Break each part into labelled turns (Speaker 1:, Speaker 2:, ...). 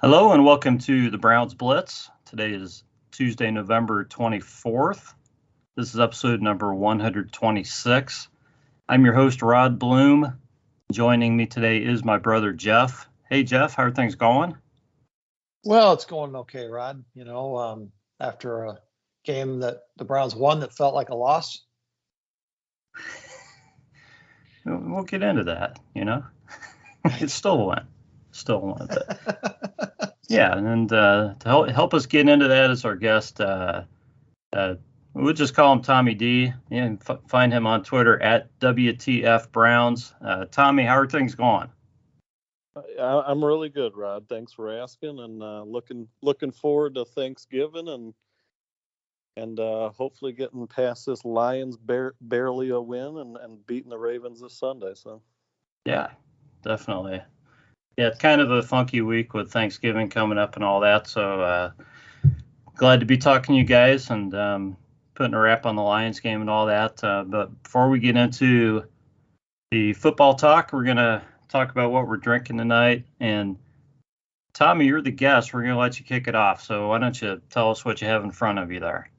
Speaker 1: Hello and welcome to the Browns Blitz. Today is Tuesday, November 24th. This is episode number 126. I'm your host, Rod Bloom. Joining me today is my brother, Jeff. Hey, Jeff, how are things going?
Speaker 2: Well, it's going okay, Rod. After a game that the Browns won that felt like a loss.
Speaker 1: We'll get into that, It's still a win. But yeah, and to help us get into that is our guest. We'll just call him Tommy D. You can find him on Twitter at WTF Browns. Tommy, how are things going?
Speaker 3: I'm really good, Rod. Thanks for asking, and looking forward to Thanksgiving and hopefully getting past this Lions barely a win and beating the Ravens this Sunday. So
Speaker 1: yeah, definitely. Yeah, it's kind of a funky week with Thanksgiving coming up and all that. So glad to be talking to you guys and putting a wrap on the Lions game and all that. But before we get into the football talk, we're going to talk about what we're drinking tonight. And Tommy, you're the guest. We're going to let you kick it off. So why don't you tell us what you have in front of you there?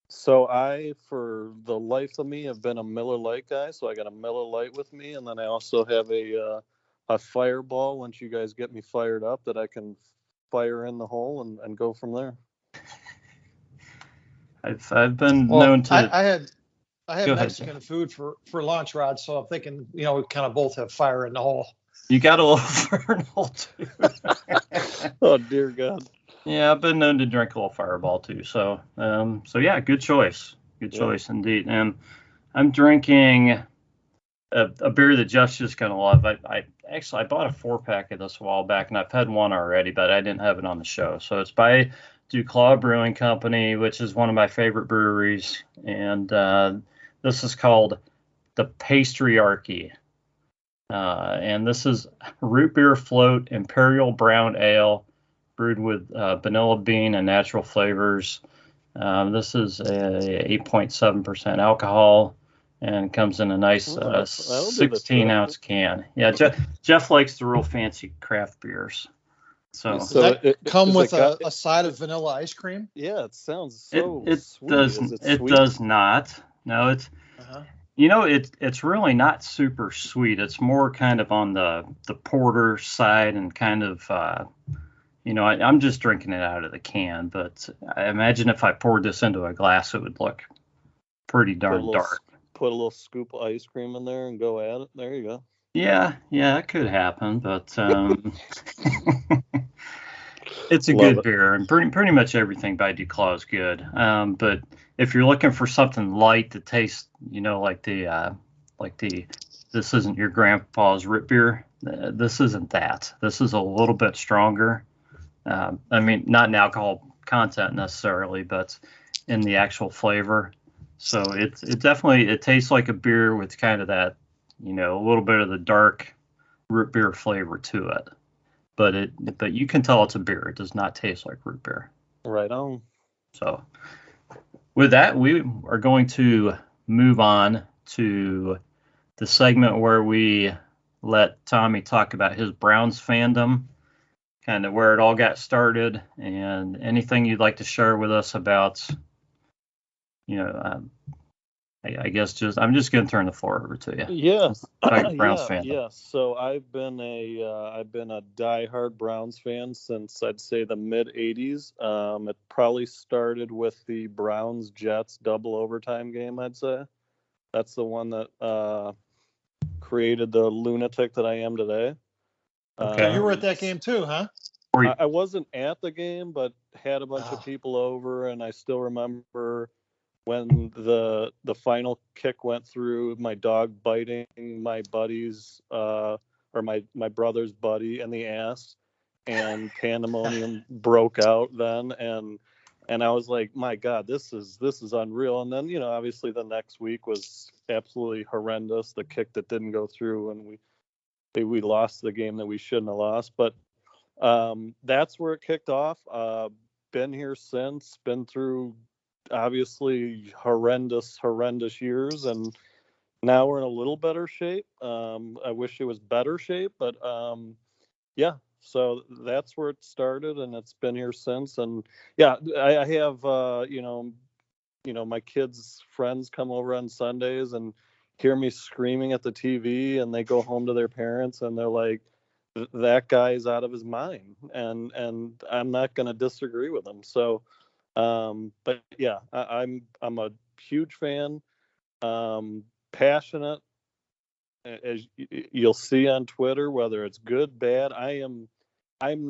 Speaker 3: So I, for the life of me, have been a Miller Lite guy. So I got a Miller Lite with me, and then I also have a Fireball once you guys get me fired up that I can fire in the hole and go from there.
Speaker 1: I've been known to.
Speaker 2: I had Mexican food for lunch, Rod. So I'm thinking, we kind of both have fire in the hole.
Speaker 1: You got a little fire in the hole too.
Speaker 3: Oh dear God.
Speaker 1: Yeah, I've been known to drink a little Fireball too. So yeah, good choice. Good choice indeed. And I'm drinking a beer that Jeff's just gonna love. I bought a 4-pack of this a while back, and I've had one already, but I didn't have it on the show. So it's by Duclaw Brewing Company, which is one of my favorite breweries, and this is called the Pastryarchy. And this is root beer float Imperial brown ale brewed with vanilla bean and natural flavors. This is a 8.7% alcohol and comes in a nice 16-ounce can. Yeah, Jeff likes the real fancy craft beers. So
Speaker 2: does that come with a side of vanilla ice cream?
Speaker 3: Yeah, it sounds so sweet.
Speaker 1: It does not. No, it's it's really not super sweet. It's more kind of on the porter side and kind of I'm just drinking it out of the can, but I imagine if I poured this into a glass, it would look pretty darn dark.
Speaker 3: Put a little scoop of ice cream in there and go at it. There you go.
Speaker 1: Yeah, it could happen, but it's a good beer, and pretty much everything by Duclaw is good. But if you're looking for something light that tastes, like this isn't your grandpa's root beer. This isn't that. This is a little bit stronger. I mean, not in alcohol content necessarily, but in the actual flavor. So it definitely tastes like a beer with kind of that, a little bit of the dark root beer flavor to it. But you can tell it's a beer. It does not taste like root beer.
Speaker 3: Right on.
Speaker 1: So with that, we are going to move on to the segment where we let Tommy talk about his Browns fandom, kind of where it all got started, and anything you'd like to share with us about, I guess I'm just going to turn the floor over to you.
Speaker 3: Yes.
Speaker 1: Browns fan.
Speaker 3: Yes. So I've been a diehard Browns fan since I'd say the mid '80s. It probably started with the Browns Jets double overtime game. I'd say that's the one that created the lunatic that I am today.
Speaker 2: Okay. You were at that game too, huh?
Speaker 3: I wasn't at the game, but had a bunch of people over, and I still remember when the final kick went through, my dog biting my buddy's or my brother's buddy in the ass, and pandemonium broke out then, and I was like, my God, this is unreal. And then obviously the next week was absolutely horrendous. The kick that didn't go through, and we lost the game that we shouldn't have lost. But that's where it kicked off. Been here since, been through obviously horrendous years, and now we're in a little better shape. I wish it was better shape, but yeah, So that's where it started, and it's been here since. And yeah, I have my kids' friends come over on Sundays and hear me screaming at the TV, and they go home to their parents and they're like, that guy's out of his mind, and I'm not going to disagree with them. So but yeah, I'm a huge fan, passionate, as you'll see on Twitter, whether it's good, bad. I'm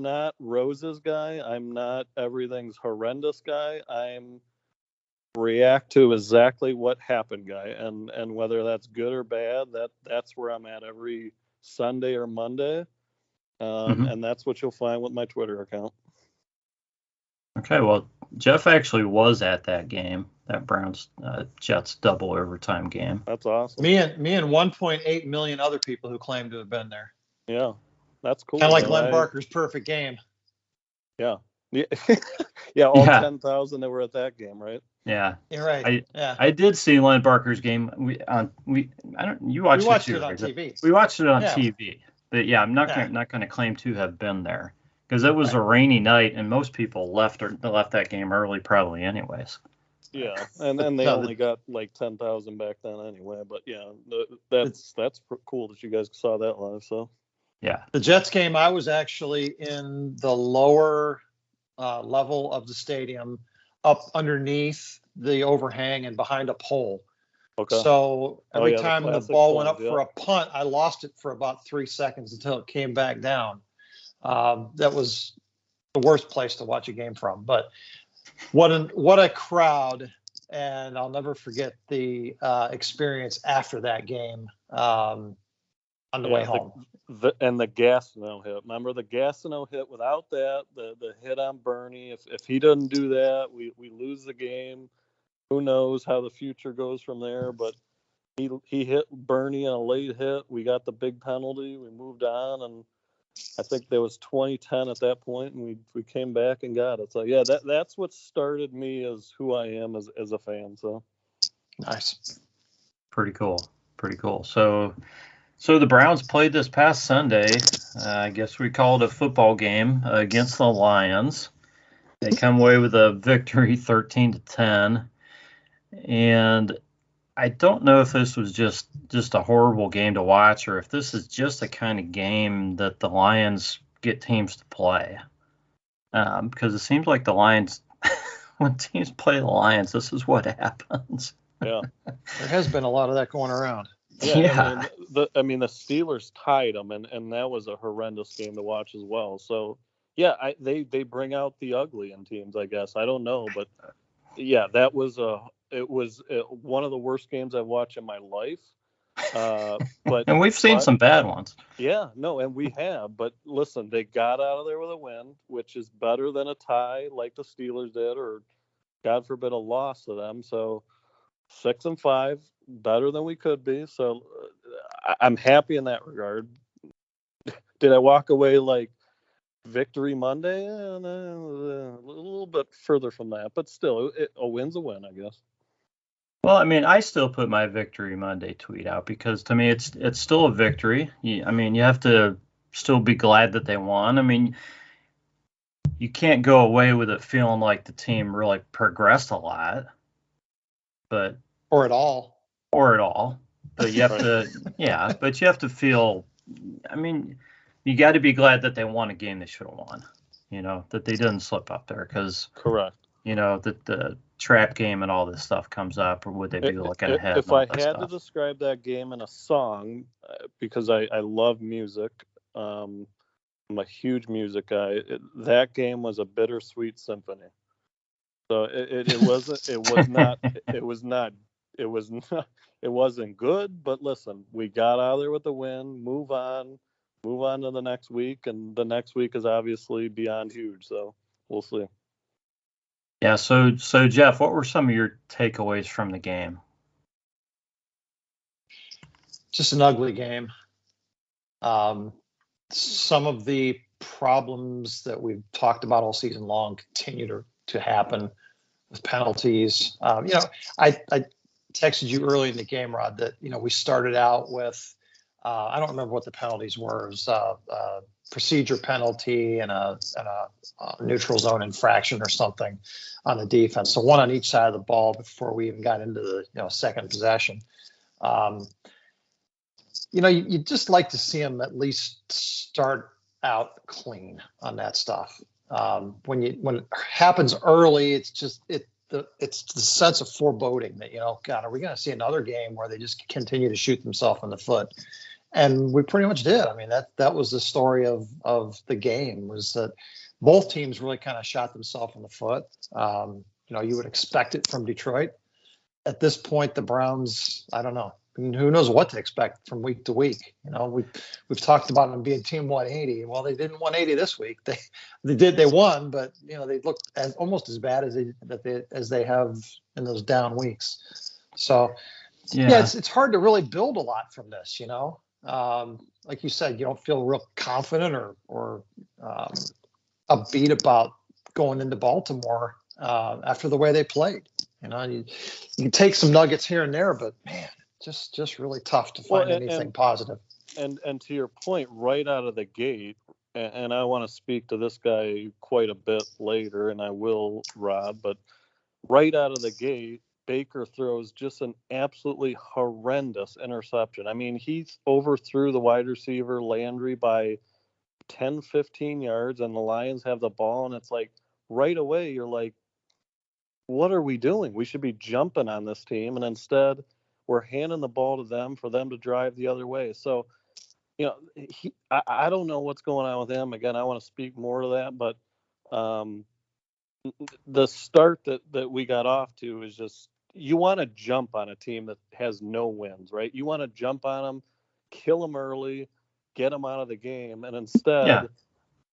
Speaker 3: not Rose's guy. I'm not everything's horrendous guy. I'm react to exactly what happened guy, and whether that's good or bad, that's where I'm at every Sunday or Monday. And that's what you'll find with my Twitter account.
Speaker 1: Okay, well, Jeff actually was at that game, that Browns Jets double overtime game.
Speaker 3: That's awesome.
Speaker 2: Me and 1.8 million other people who claim to have been there.
Speaker 3: Yeah, that's cool.
Speaker 2: Kind of like Glenn Barker's perfect game.
Speaker 3: Yeah. Yeah, all 10,000 that were at that game, right?
Speaker 1: Yeah,
Speaker 2: you're right.
Speaker 1: I did see Len Barker's game. You watched
Speaker 2: it on TV.
Speaker 1: We watched it on TV. But yeah, I'm not going to claim to have been there because it was a rainy night and most people left that game early probably anyways.
Speaker 3: Yeah, and they only got like 10,000 back then anyway. But yeah, that's cool that you guys saw that live. So
Speaker 1: yeah,
Speaker 2: the Jets game, I was actually in the lower level of the stadium, up underneath the overhang and behind a pole.
Speaker 3: Okay.
Speaker 2: So every time the ball went up for a punt, I lost it for about 3 seconds until it came back down. That was the worst place to watch a game from. But what a crowd! And I'll never forget the experience after that game on the way home.
Speaker 3: The Gastineau hit. Remember the Gastineau hit? Without that, the hit on Bernie. If he doesn't do that, we lose the game. Who knows how the future goes from there? But he hit Bernie on a late hit. We got the big penalty. We moved on, and I think there was 2010 at that point, and we came back and got it. So yeah, that's what started me as who I am as a fan. So
Speaker 2: nice,
Speaker 1: pretty cool. So the Browns played this past Sunday. I guess we call it a football game against the Lions. They come away with a victory, 13-10. And I don't know if this was just a horrible game to watch or if this is just the kind of game that the Lions get teams to play. Because it seems like the Lions, when teams play the Lions, this is what happens.
Speaker 3: Yeah.
Speaker 2: There has been a lot of that going around.
Speaker 3: Yeah. I mean, the Steelers tied them, and that was a horrendous game to watch as well. So, yeah, they bring out the ugly in teams, I guess. I don't know, but yeah, that was one of the worst games I've watched in my life. But
Speaker 1: and we've seen some bad ones.
Speaker 3: Yeah, no, and we have. But listen, they got out of there with a win, which is better than a tie like the Steelers did, or God forbid a loss to them. So 6-5, better than we could be. So I'm happy in that regard. Did I walk away like Victory Monday? A little bit further from that, but still, a win's a win, I guess.
Speaker 1: Well, I mean, I still put my Victory Monday tweet out because to me, it's still a victory. I mean, you have to still be glad that they won. I mean, you can't go away with it feeling like the team really progressed a lot, but
Speaker 2: or at all.
Speaker 1: But you have to, but you have to feel. I mean, you got to be glad that they won a game they should have won. You know, that they didn't slip up there because
Speaker 3: correct.
Speaker 1: You know, that the trap game and all this stuff comes up, or would they be looking ahead?
Speaker 3: If I had to describe that game in a song, because I love music, I'm a huge music guy. That game was a bittersweet symphony. So it wasn't good, but listen, we got out of there with the win. Move on to the next week, and the next week is obviously beyond huge. So we'll see.
Speaker 1: Yeah, so Jeff, what were some of your takeaways from the game?
Speaker 2: Just an ugly game. Some of the problems that we've talked about all season long continue to happen with penalties. I texted you early in the game, Rod, that we started out with I don't remember what the penalties were. It was procedure penalty and a neutral zone infraction or something on the defense. So one on each side of the ball before we even got into the second possession. You just like to see them at least start out clean on that stuff. When it happens early, it's the sense of foreboding that, God, are we going to see another game where they just continue to shoot themselves in the foot? And we pretty much did. I mean, that was the story of the game, was that both teams really kind of shot themselves in the foot. You would expect it from Detroit. At this point, the Browns, I don't know. I mean, who knows what to expect from week to week? We've talked about them being team 180. Well, they didn't 180 this week. They won, but they looked almost as bad as they have in those down weeks. So yeah, it's hard to really build a lot from this. Like you said, you don't feel real confident or upbeat about going into Baltimore after the way they played. You can take some nuggets here and there, but man, just really tough to find anything positive.
Speaker 3: And to your point, right out of the gate, and I want to speak to this guy quite a bit later, and I will, Rob, but right out of the gate, Baker throws just an absolutely horrendous interception. I mean, he overthrew the wide receiver Landry by 10, 15 yards, and the Lions have the ball, and it's like right away you're like, what are we doing? We should be jumping on this team, and instead we're handing the ball to them for them to drive the other way. So, I don't know what's going on with him. Again, I want to speak more to that, but the start that we got off to is just, you want to jump on a team that has no wins, right? You want to jump on them, kill them early, get them out of the game, and instead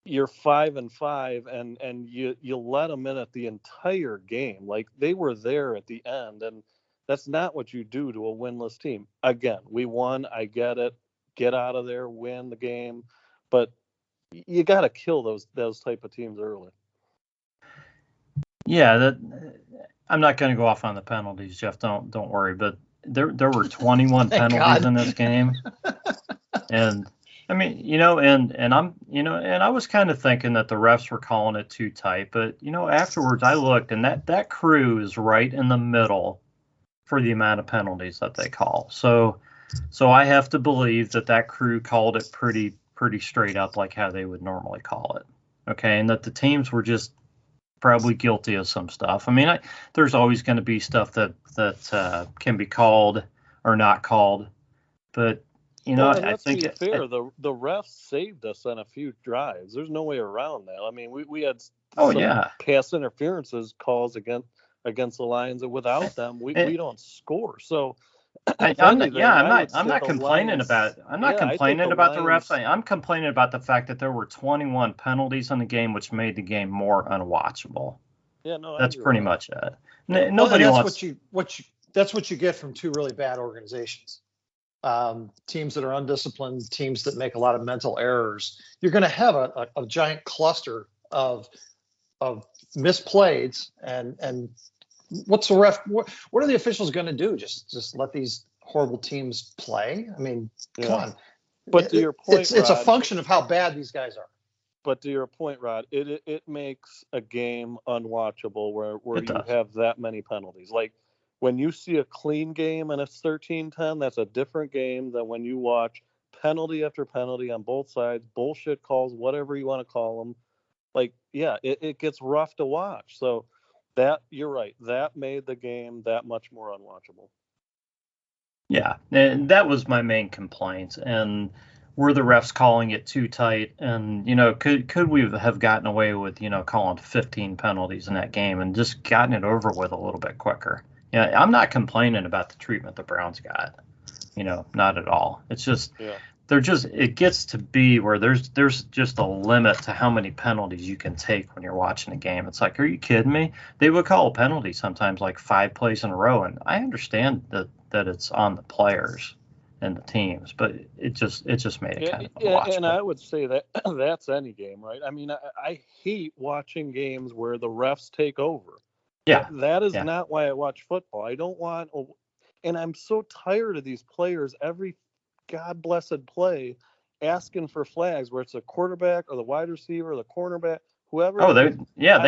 Speaker 3: you're 5-5 and you let them in at the entire game. Like, they were there at the end, and that's not what you do to a winless team. Again, we won. I get it. Get out of there, win the game, but you got to kill those type of teams early.
Speaker 1: Yeah, I'm not going to go off on the penalties, Jeff. Don't worry. But there were 21 penalties in this game, and I mean, and I'm, and I was kind of thinking that the refs were calling it too tight, but afterwards I looked, and that crew is right in the middle for the amount of penalties that they call. So I have to believe that crew called it pretty straight up, like how they would normally call it. Okay, and that the teams were just probably guilty of some stuff. I mean, there's always going to be stuff that can be called or not called, but I think
Speaker 3: to be fair, the refs saved us on a few drives. There's no way around that. I mean, we had pass interferences calls against the Lions, and without them, we don't score. So
Speaker 1: I'm not complaining about it. I'm not complaining about the refs. I'm complaining about the fact that there were 21 penalties in the game, which made the game more unwatchable.
Speaker 3: Yeah, no,
Speaker 1: that's pretty much it.
Speaker 2: That's what you get from two really bad organizations. Teams that are undisciplined, teams that make a lot of mental errors. You're going to have a giant cluster of misplays, and what's the ref? What are the officials going to do? Just let these horrible teams play? I mean, come on.
Speaker 3: But to your point,
Speaker 2: it's a function of how bad these guys are.
Speaker 3: But to your point, Rod, it makes a game unwatchable where you have that many penalties. Like, when you see a clean game and it's 13-10, that's a different game than when you watch penalty after penalty on both sides, bullshit calls, whatever you want to call them. Like, it gets rough to watch. So that, you're right, that made the game that much more unwatchable.
Speaker 1: Yeah, and that was my main complaint. And were the refs calling it too tight? And, could we have gotten away with, calling 15 penalties in that game and just gotten it over with a little bit quicker? Yeah, I'm not complaining about the treatment the Browns got, not at all. It's just it gets to be where there's just a limit to how many penalties you can take when you're watching a game. It's like, are you kidding me? They would call a penalty sometimes like 5 plays in a row, and I understand that it's on the players and the teams, but it just made it kind of unwatchable.
Speaker 3: And I would say that that's any game, right? I mean, I hate watching games where the refs take over.
Speaker 1: Yeah,
Speaker 3: that is not why I watch football. I don't want, and I'm so tired of these players every God-blessed play asking for flags where it's a quarterback or the wide receiver or the cornerback, whoever.
Speaker 1: Oh, they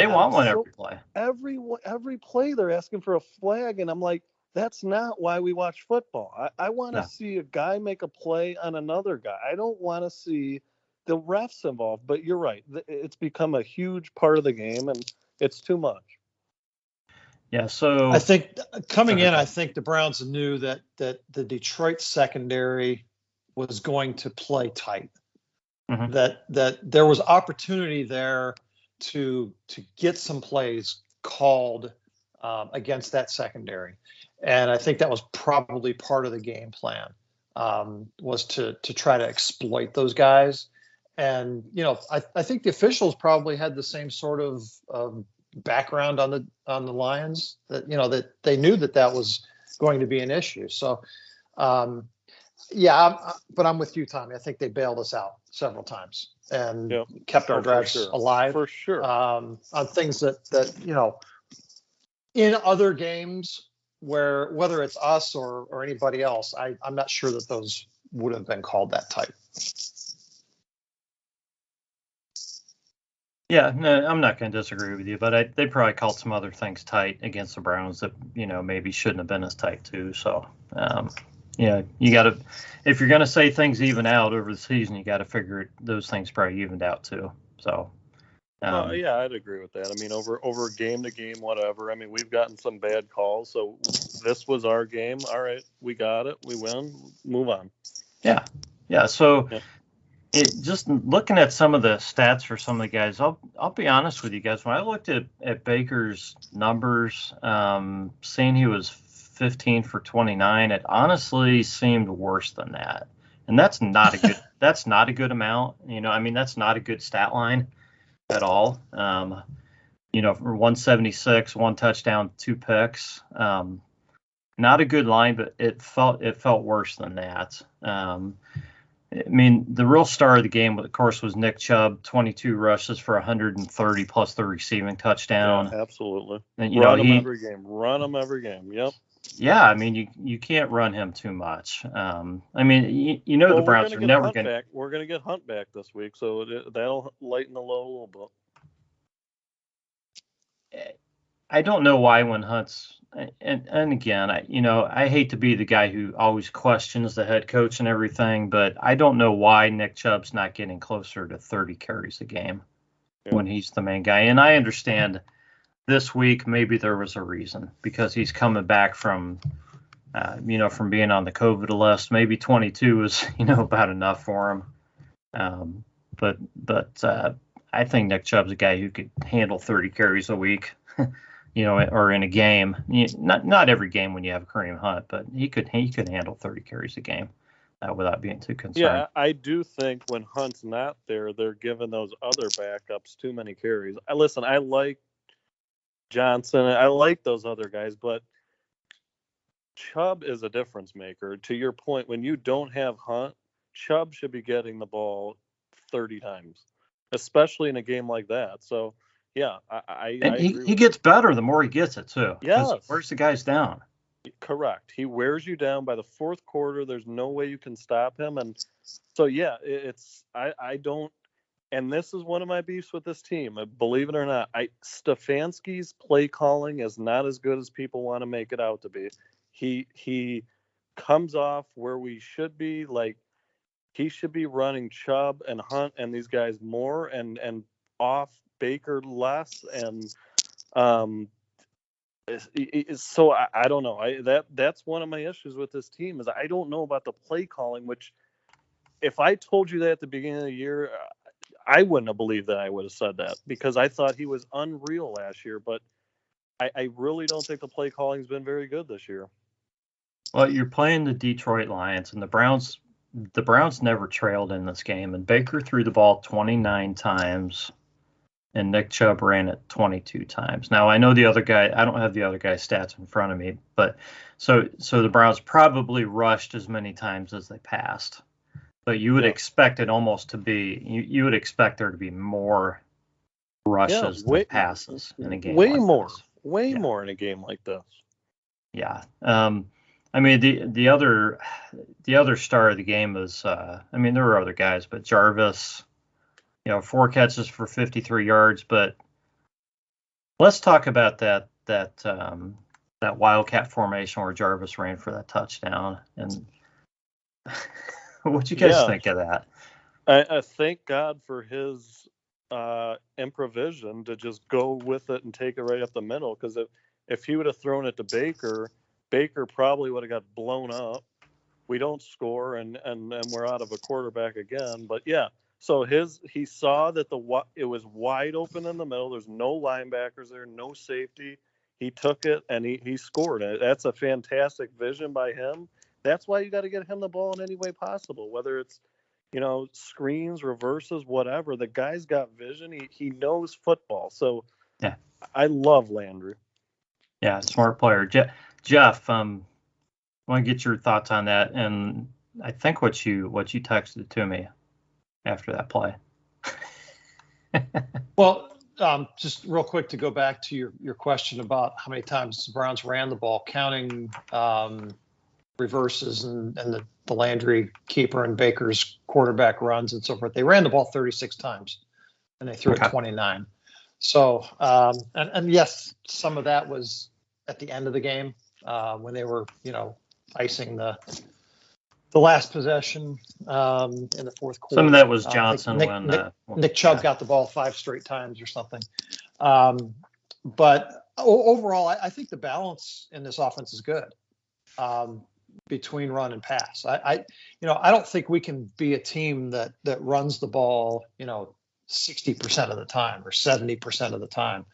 Speaker 1: want one every play.
Speaker 3: Every play they're asking for a flag, and I'm like, that's not why we watch football. I want to see a guy make a play on another guy. I don't want to see the refs involved. But you're right. It's become a huge part of the game, and it's too much.
Speaker 1: Yeah, so
Speaker 2: I think coming in, I think the Browns knew that the Detroit secondary was going to play tight. Mm-hmm. That there was opportunity there to get some plays called against that secondary. And I think that was probably part of the game plan, was to try to exploit those guys. And, I think the officials probably had the same sort of background on the Lions, that, that they knew that was going to be an issue. So, but I'm with you, Tommy. I think they bailed us out several times and kept our drives alive.
Speaker 3: For sure.
Speaker 2: On things that in other games, where whether it's us or anybody else, I'm not sure that those would have been called that tight.
Speaker 1: Yeah, no, I'm not going to disagree with you, but they probably called some other things tight against the Browns that, maybe shouldn't have been as tight too. So, you got to, if you're going to say things even out over the season, you got to figure those things probably evened out too. So,
Speaker 3: I'd agree with that. I mean, over game to game, whatever. I mean, we've gotten some bad calls, so this was our game. All right, we got it. We win. Move on.
Speaker 1: Yeah. So, just looking at some of the stats for some of the guys, I'll be honest with you guys. When I looked at Baker's numbers, seeing he was 15 for 29, it honestly seemed worse than that. And that's not a good that's not a good amount. That's not a good stat line at all. For 176, 1 touchdown, 2 picks. Not a good line, but it felt worse than that. The real star of the game, of course, was Nick Chubb, 22 rushes for 130 plus the receiving touchdown.
Speaker 3: Yeah, absolutely.
Speaker 1: And,
Speaker 3: Run him every game. Yep.
Speaker 1: Yeah, you can't run him too much. The Browns are never going to.
Speaker 3: We're going to get Hunt back this week, so that'll lighten the load a little
Speaker 1: bit. I don't know why when Hunt's and again, I hate to be the guy who always questions the head coach and everything, but I don't know why Nick Chubb's not getting closer to 30 carries a game when he's the main guy. And I understand this week maybe there was a reason, because he's coming back from from being on the COVID list. Maybe 22 is about enough for him. But I think Nick Chubb's a guy who could handle 30 carries a week. Or in a game, not every game when you have Kareem Hunt, but he could handle 30 carries a game without being too concerned.
Speaker 3: Yeah, I do think when Hunt's not there, they're giving those other backups too many carries. I like Johnson, I like those other guys, but Chubb is a difference maker. To your point, when you don't have Hunt, Chubb should be getting the ball 30 times, especially in a game like that. So. Yeah, I
Speaker 1: he gets better the more he gets it too.
Speaker 3: Yes,
Speaker 1: he wears the guys down.
Speaker 3: Correct. He wears you down by the fourth quarter. There's no way you can stop him, and so I don't. And this is one of my beefs with this team. Believe it or not, Stefanski's play calling is not as good as people want to make it out to be. He comes off where we should be. Like, he should be running Chubb and Hunt and these guys more, and off Baker less, and so I don't know. That's one of my issues with this team, is I don't know about the play calling. Which, if I told you that at the beginning of the year, I wouldn't have believed that I would have said that, because I thought he was unreal last year. But I really don't think the play calling's been very good this year.
Speaker 1: Well, you're playing the Detroit Lions, and the Browns never trailed in this game, and Baker threw the ball 29 times. And Nick Chubb ran it 22 times. Now, I know the other guy, I don't have the other guy's stats in front of me, but so the Browns probably rushed as many times as they passed. But you would expect it almost to be, you would expect there to be more rushes than passes in a game
Speaker 3: way more in a game like this.
Speaker 1: Yeah. I mean, the other star of the game was, I mean, there were other guys, but Jarvis, 4 catches for 53 yards. But let's talk about that Wildcat formation where Jarvis ran for that touchdown. And what'd you guys think of that?
Speaker 3: I thank God for his improvisation to just go with it and take it right up the middle. Because if he would have thrown it to Baker probably would have got blown up. We don't score, and we're out of a quarterback again. But yeah, so he saw that it was wide open in the middle. There's no linebackers there, no safety. He took it and he scored. That's a fantastic vision by him. That's why you got to get him the ball in any way possible, whether it's screens, reverses, whatever. The guy's got vision. He knows football. So
Speaker 1: yeah,
Speaker 3: I love Landry.
Speaker 1: Yeah, smart player. Jeff, I want to get your thoughts on that, and I think what you texted to me after that play.
Speaker 2: Well, just real quick to go back to your question about how many times the Browns ran the ball, counting reverses and the Landry keeper and Baker's quarterback runs and so forth. They ran the ball 36 times, and they threw it 29. So, and yes, some of that was at the end of the game when they were, icing the last possession in the fourth quarter.
Speaker 1: Some of that was Johnson
Speaker 2: Nick Chubb got the ball 5 straight times or something. But overall, I think the balance in this offense is good between run and pass. I don't think we can be a team that runs the ball, 60% of the time or 70% of the time.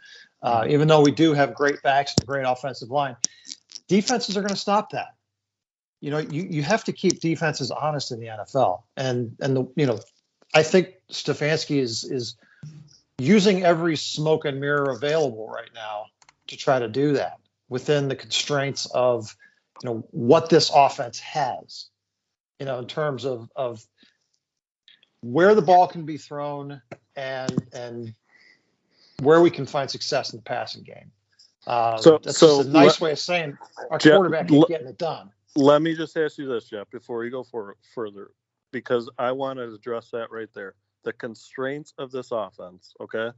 Speaker 2: Even though we do have great backs and a great offensive line, defenses are going to stop that. You have to keep defenses honest in the NFL. And I think Stefanski is using every smoke and mirror available right now to try to do that within the constraints of, what this offense has, in terms of where the ball can be thrown and where we can find success in the passing game. That's just a nice way of saying our quarterback ain't getting it done.
Speaker 3: Let me just ask you this, Jeff, before you go further, because I want to address that right there. The constraints of this offense, okay?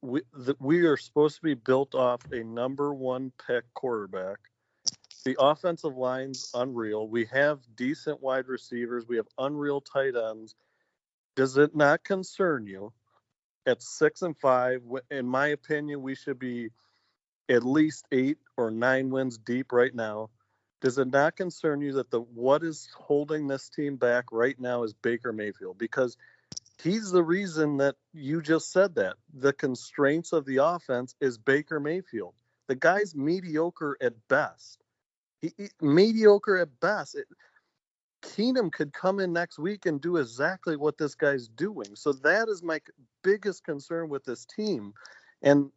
Speaker 3: We are supposed to be built off a number 1 pick quarterback. The offensive line's unreal. We have decent wide receivers. We have unreal tight ends. Does it not concern you at 6-5? In my opinion, we should be at least 8 or 9 wins deep right now. Does it not concern you that what is holding this team back right now is Baker Mayfield? Because he's the reason that you just said that. The constraints of the offense is Baker Mayfield. The guy's mediocre at best. Mediocre at best. Keenum could come in next week and do exactly what this guy's doing. So that is my biggest concern with this team. And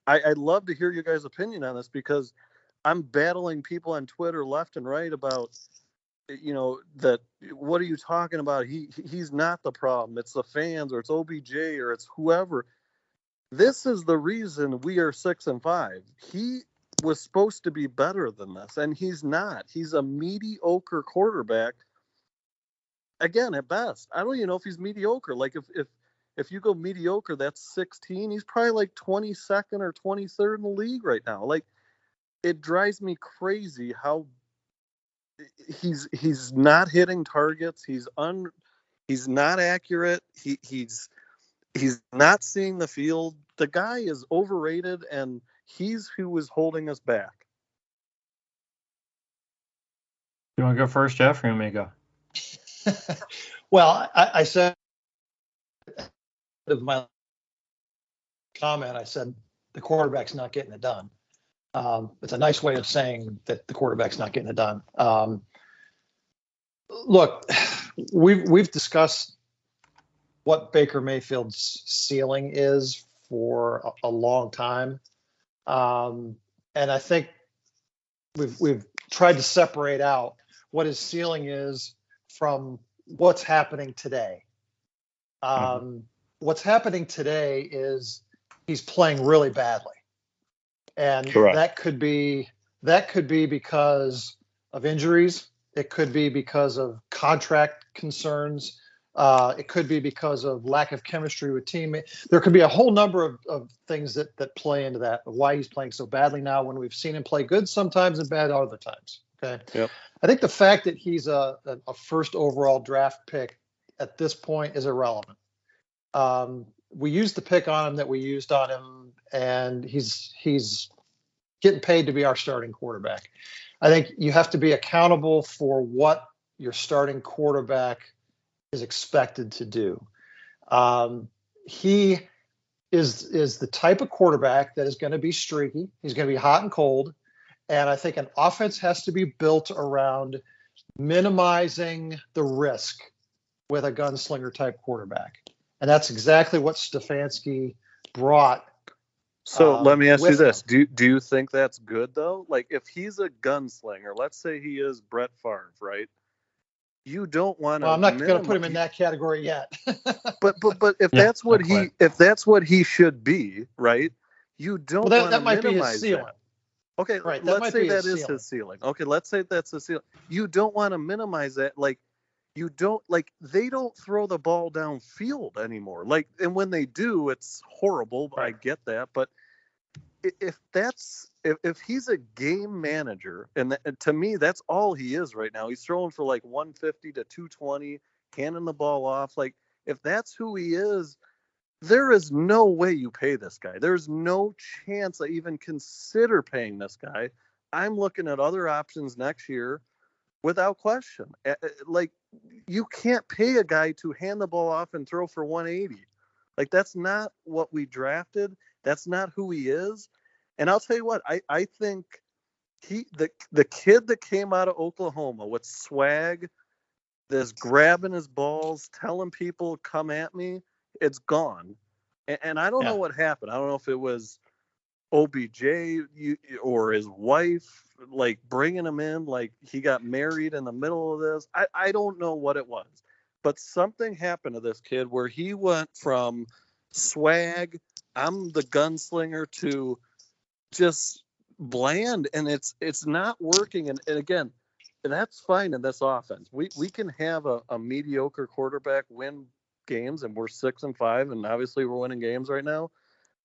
Speaker 3: I'd love to hear your guys' opinion on this, because I'm battling people on Twitter left and right about, that what are you talking about? He's not the problem. It's the fans, or it's OBJ, or it's whoever. This is the reason we are 6-5. He was supposed to be better than this, and he's not. He's a mediocre quarterback. Again, at best, I don't even know if he's mediocre. Like if you go mediocre, that's 16. He's probably like 22nd or 23rd in the league right now. Like, it drives me crazy how he's not hitting targets. He's not accurate. He's not seeing the field. The guy is overrated, and he's who is holding us back.
Speaker 1: You want to go first, Jeff, or you want me to go?
Speaker 2: Well, I said of my comment, I said the quarterback's not getting it done. It's a nice way of saying that the quarterback's not getting it done. Look, we've discussed what Baker Mayfield's ceiling is for a long time, and I think we've tried to separate out what his ceiling is from what's happening today. What's happening today is he's playing really badly. And Correct. that could be because of injuries. It could be because of contract concerns. It could be because of lack of chemistry with teammates. There could be a whole number of things that play into that, of why he's playing so badly now when we've seen him play good sometimes and bad other times. Okay.
Speaker 3: Yep.
Speaker 2: I think the fact that he's a first overall draft pick at this point is irrelevant. We used the pick on him that we used on him, and he's getting paid to be our starting quarterback. I think you have to be accountable for what your starting quarterback is expected to do. He is the type of quarterback that is going to be streaky. He's going to be hot and cold. And I think an offense has to be built around minimizing the risk with a gunslinger type quarterback. And that's exactly what Stefanski brought.
Speaker 3: So let me ask you this. Do you think that's good, though? Like, if he's a gunslinger, let's say he is Brett Favre, right? You don't want to.
Speaker 2: Well, I'm not going to put him in that category yet.
Speaker 3: but if that's what he should be, right? You don't want to
Speaker 2: might
Speaker 3: minimize
Speaker 2: be his ceiling.
Speaker 3: that. Okay,
Speaker 2: right.
Speaker 3: Let's say that is his ceiling. Okay, let's say that's his ceiling. You don't want to minimize that. Like, they don't throw the ball downfield anymore. Like, and when they do, it's horrible. Right. I get that, but if he's a game manager, and to me, that's all he is right now. He's throwing for like 150 to 220, handing the ball off. Like, if that's who he is, there is no way you pay this guy. There's no chance I even consider paying this guy. I'm looking at other options next year without question. Like, you can't pay a guy to hand the ball off and throw for 180. Like, that's not what we drafted. That's not who he is. And I'll tell you what, I think the kid that came out of Oklahoma with swag, that's grabbing his balls, telling people, come at me, it's gone. And I don't know what happened. I don't know if it was OBJ or his wife, like, bringing him in, like he got married in the middle of this. I don't know what it was. But something happened to this kid where he went from swag, I'm the gunslinger, to just bland, and it's not working. And again, that's fine in this offense. We can have a mediocre quarterback win games, and we're 6-5, and obviously we're winning games right now.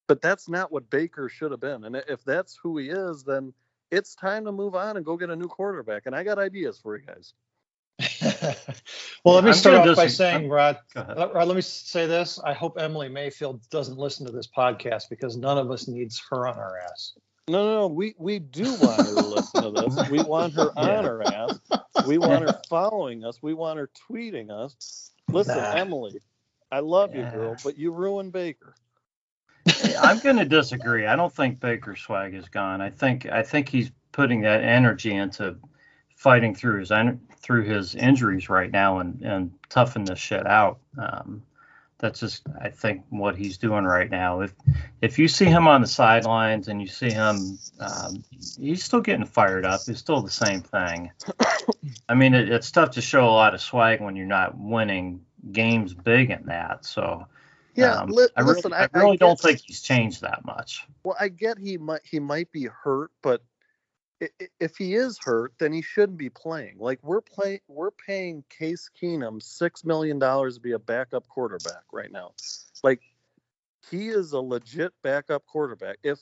Speaker 3: But that's not what Baker should have been. And if that's who he is, then it's time to move on and go get a new quarterback. And I got ideas for you guys.
Speaker 2: Well, let me start off by saying, Rod, let me say this. I hope Emily Mayfield doesn't listen to this podcast, because none of us needs her on our ass.
Speaker 3: No. We do want her to listen to this. We want her on our ass. We want her following us. We want her tweeting us. Listen, Emily, I love you, girl, but you ruined Baker.
Speaker 1: I'm going to disagree. I don't think Baker's swag is gone. I think he's putting that energy into fighting through his injuries right now and toughing this shit out. That's just, I think, what he's doing right now. If you see him on the sidelines and you see him, he's still getting fired up. It's still the same thing. I mean, it's tough to show a lot of swag when you're not winning games big in that. So
Speaker 3: yeah,
Speaker 1: I really don't think he's changed that much.
Speaker 3: Well, I get he might be hurt, but if he is hurt, then he shouldn't be playing. Like, we're paying Case Keenum $6 million to be a backup quarterback right now. Like, he is a legit backup quarterback. If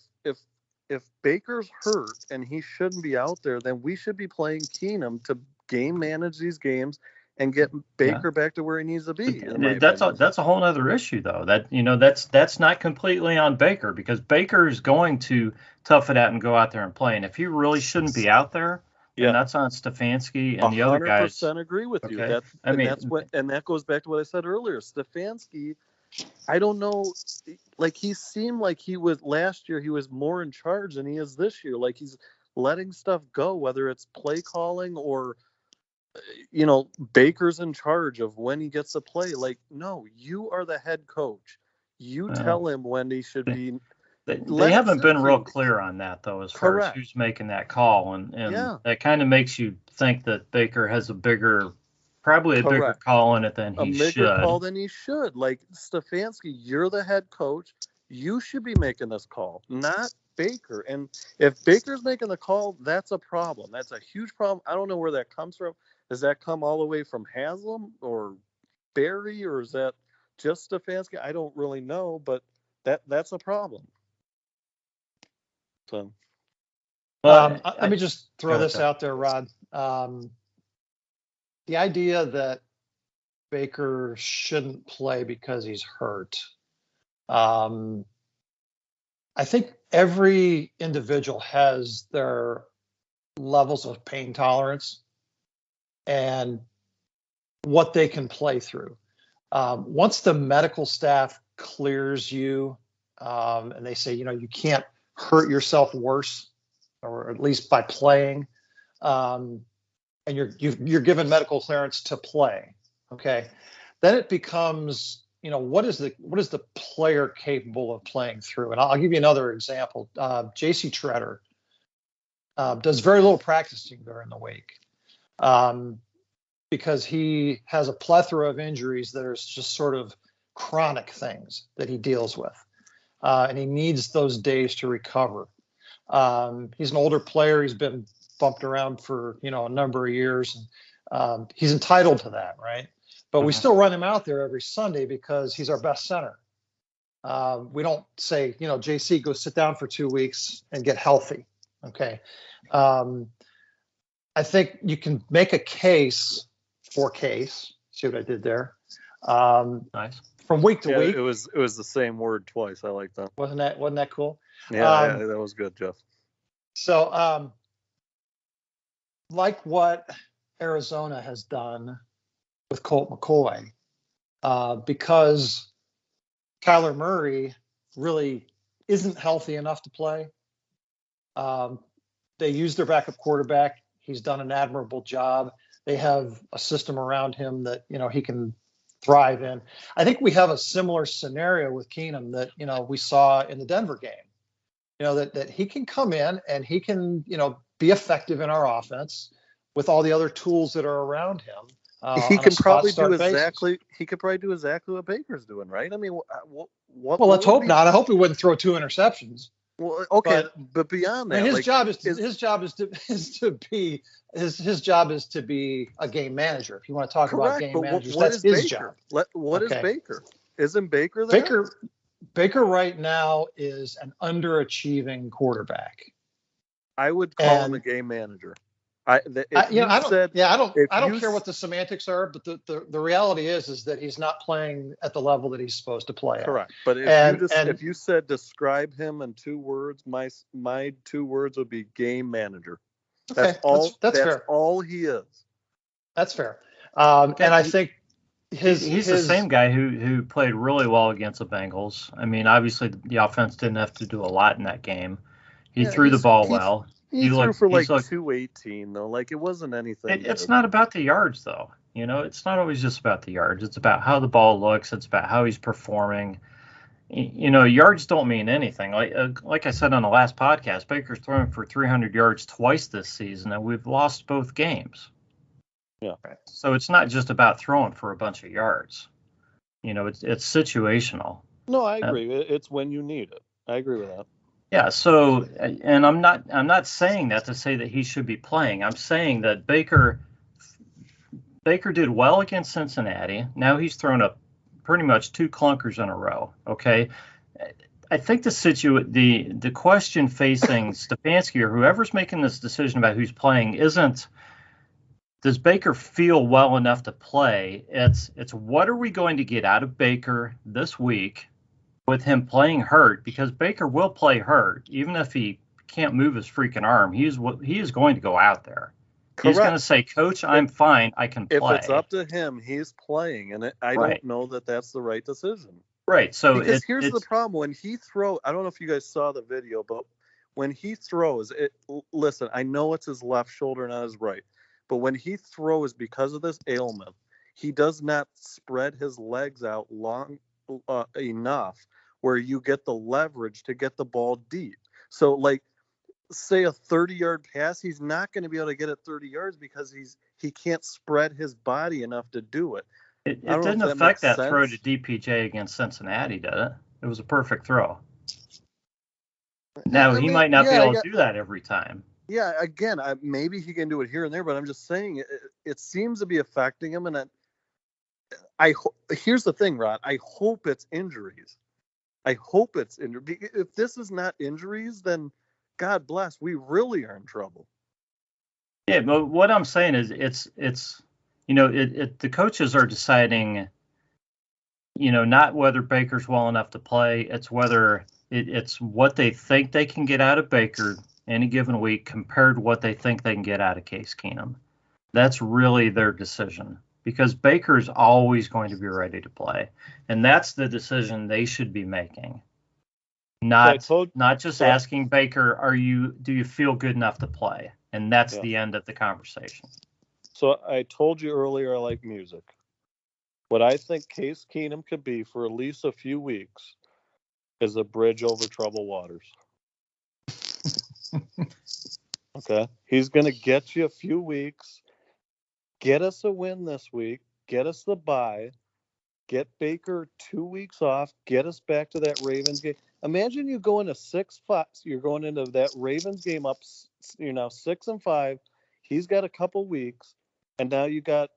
Speaker 3: Baker's hurt and he shouldn't be out there, then we should be playing Keenum to game manage these games and get Baker back to where he needs to be.
Speaker 1: That's a whole other issue, though. That's not completely on Baker, because Baker is going to tough it out and go out there and play. And if he really shouldn't be out there, then that's on Stefanski and the other guys.
Speaker 3: 100% agree with you. That goes back to what I said earlier. Stefanski, I don't know. Like, he seemed like he was last year. He was more in charge than he is this year. Like, he's letting stuff go, whether it's play calling or, Baker's in charge of when he gets to play. Like, no, you are the head coach. You tell him when he should be.
Speaker 1: They haven't been real clear on that, though, as far as who's making that call. And that kind of makes you think that Baker has probably a bigger call in it than he should.
Speaker 3: A bigger call than he should. Like, Stefanski, you're the head coach. You should be making this call, not Baker. And if Baker's making the call, that's a problem. That's a huge problem. I don't know where that comes from. Does that come all the way from Haslam or Barry, or is that just Stefanski? I don't really know, but that's a problem. So,
Speaker 2: let me just throw this out there, Rod. The idea that Baker shouldn't play because he's hurt. I think every individual has their levels of pain tolerance and what they can play through. Once the medical staff clears you and they say, you can't hurt yourself worse, or at least by playing, and you're given medical clearance to play, okay, then it becomes, what is the player capable of playing through? And I'll give you another example. J.C. Treader does very little practicing during the week because he has a plethora of injuries that are just sort of chronic things that he deals with, and he needs those days to recover. He's an older player. He's been bumped around for a number of years, and he's entitled to that, right? But we still run him out there every Sunday because he's our best center. We don't say, JC, go sit down for 2 weeks and get healthy. Okay. I think you can make a case for case. See what I did there?
Speaker 1: Nice.
Speaker 3: From week to week. It was the same word twice. I like that.
Speaker 2: Wasn't that cool?
Speaker 3: Yeah, that was good, Jeff.
Speaker 2: So, like what Arizona has done with Colt McCoy, because Kyler Murray really isn't healthy enough to play. They use their backup quarterback. He's done an admirable job. They have a system around him that, he can thrive in. I think we have a similar scenario with Keenum that, we saw in the Denver game, that he can come in and he can, be effective in our offense with all the other tools that are around him.
Speaker 3: He could probably do exactly what Baker's doing, right? I mean,
Speaker 2: well, let's hope not. I hope he wouldn't throw 2 interceptions.
Speaker 3: Well, okay, but beyond that,
Speaker 2: I mean, his job is to be a game manager. If you want to talk about game managers, that's his job.
Speaker 3: What is Baker? Isn't Baker there?
Speaker 2: Baker right now is an underachieving quarterback.
Speaker 3: I would call him a game manager. I don't care what the semantics are, but the reality is that he's not playing at the level that he's supposed to play at. Correct. But if you said describe him in 2 words, my 2 words would be game manager. That's all. That's fair. That's all he is.
Speaker 2: That's fair. And I think
Speaker 1: he's the same guy who played really well against the Bengals. I mean, obviously the offense didn't have to do a lot in that game. He threw the ball well.
Speaker 3: He threw for 218 though. Like, it wasn't anything.
Speaker 1: It's not about the yards though. It's not always just about the yards. It's about how the ball looks. It's about how he's performing. Yards don't mean anything. Like I said on the last podcast, Baker's thrown for 300 yards twice this season, and we've lost both games.
Speaker 3: Yeah.
Speaker 1: So it's not just about throwing for a bunch of yards. It's situational.
Speaker 3: No, I agree. It's when you need it. I agree with that.
Speaker 1: Yeah, so, and I'm not saying that to say that he should be playing. I'm saying that Baker did well against Cincinnati. Now he's thrown up pretty much 2 clunkers in a row. Okay, I think the question facing Stefanski or whoever's making this decision about who's playing isn't, does Baker feel well enough to play? It's what are we going to get out of Baker this week with him playing hurt, because Baker will play hurt even if he can't move his freaking arm. He is going to go out there. Correct. He's going to say, "Coach, I'm fine. I can play."
Speaker 3: If it's up to him, he's playing, and I don't know that that's the right decision.
Speaker 1: Right. So
Speaker 3: because here's the problem: when he throws, I don't know if you guys saw the video, but when he throws, listen, I know it's his left shoulder, not his right, but when he throws because of this ailment, he does not spread his legs out long enough where you get the leverage to get the ball deep. So, like, say a 30-yard pass, he's not going to be able to get it 30 yards because he can't spread his body enough to do it.
Speaker 1: It didn't affect that throw to DPJ against Cincinnati, did it? It was a perfect throw. Now, he might not be able to do that every time.
Speaker 3: Yeah, again, maybe he can do it here and there, but I'm just saying it seems to be affecting him. And here's the thing, Rod. I hope it's injuries. I hope it's injuries. If this is not injuries, then God bless, we really are in trouble.
Speaker 1: Yeah, but what I'm saying is it's the coaches are deciding, not whether Baker's well enough to play. It's whether it's what they think they can get out of Baker any given week compared to what they think they can get out of Case Keenum. That's really their decision, because Baker's always going to be ready to play. And that's the decision they should be making. Not just asking Baker, do you feel good enough to play? And that's the end of the conversation.
Speaker 3: So I told you earlier I like music. What I think Case Keenum could be for at least a few weeks is a bridge over troubled waters. Okay? He's going to get you a few weeks, get us a win this week, get us the bye, get Baker 2 weeks off, get us back to that Ravens game. Imagine you go into 6-5. You're going into that Ravens game up, 6-5. He's got a couple weeks, and now you got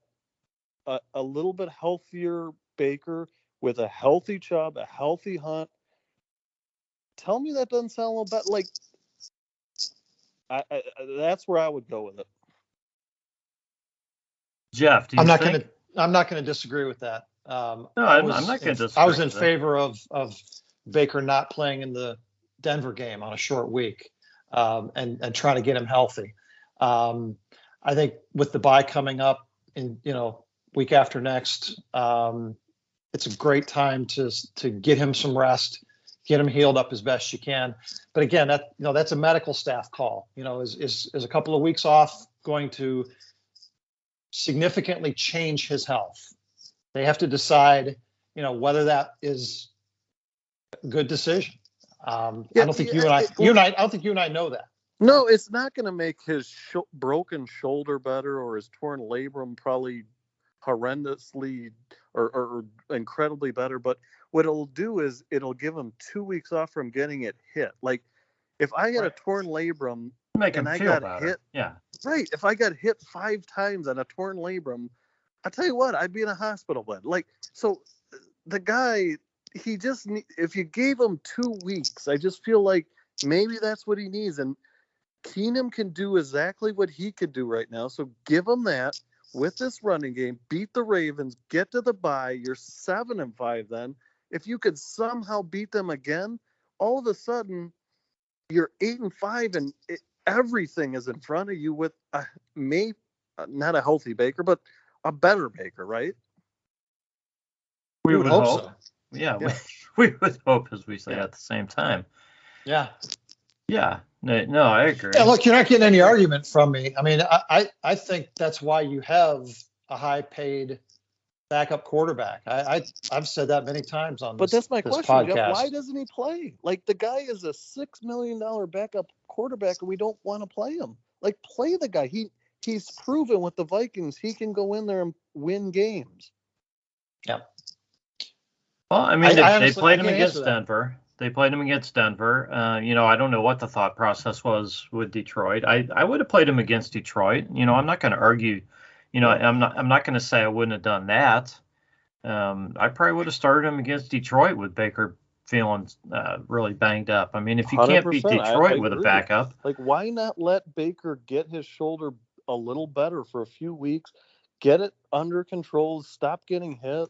Speaker 3: a little bit healthier Baker with a healthy Chubb, a healthy Hunt. Tell me that doesn't sound a little bit like. That's where I would go with it.
Speaker 1: Jeff, do you think?
Speaker 2: I'm not going to disagree with that.
Speaker 1: I'm not going to disagree.
Speaker 2: I was in favor of Baker not playing in the Denver game on a short week, and trying to get him healthy. I think with the bye coming up in week after next, it's a great time to get him some rest, get him healed up as best you can. But again, that's a medical staff call. Is a couple of weeks off going to significantly change his health? They have to decide, whether that is a good decision. I don't think I don't think you and I know that.
Speaker 3: No, it's not going to make his broken shoulder better or his torn labrum probably horrendously or incredibly better. But what it'll do is it'll give him 2 weeks off from getting it hit. Like if I had a torn labrum and I got hit, right. If I got hit 5 times on a torn labrum, I tell you what, I'd be in a hospital bed. Like, so the guy, if you gave him 2 weeks, I just feel like maybe that's what he needs. And Keenum can do exactly what he could do right now. So give him that with this running game, beat the Ravens, get to the bye. You're 7-5 then. If you could somehow beat them again, all of a sudden you're 8-5 and everything is in front of you with not a healthy Baker, but a better Baker, right?
Speaker 1: We would hope so. Yeah. We would hope, as we say at the same time.
Speaker 2: Yeah.
Speaker 1: Yeah. No, I agree.
Speaker 2: Yeah, look, you're not getting any argument from me. I mean, I think that's why you have a high-paid backup quarterback. I've said that many times on this podcast. But that's my question, Jeff.
Speaker 3: Why doesn't he play? Like, the guy is a $6 million backup quarterback, and we don't want to play him. Like, play the guy. He's proven with the Vikings he can go in there and win games.
Speaker 2: Yeah.
Speaker 1: Well, I mean, they played him against Denver. They played him against Denver. I don't know what the thought process was with Detroit. I would have played him against Detroit. I'm not going to argue. I'm not going to say I wouldn't have done that. I probably would have started him against Detroit with Baker feeling really banged up. I mean, if you can't beat Detroit with a backup,
Speaker 3: like, why not let Baker get his shoulder a little better for a few weeks, get it under control, stop getting hit?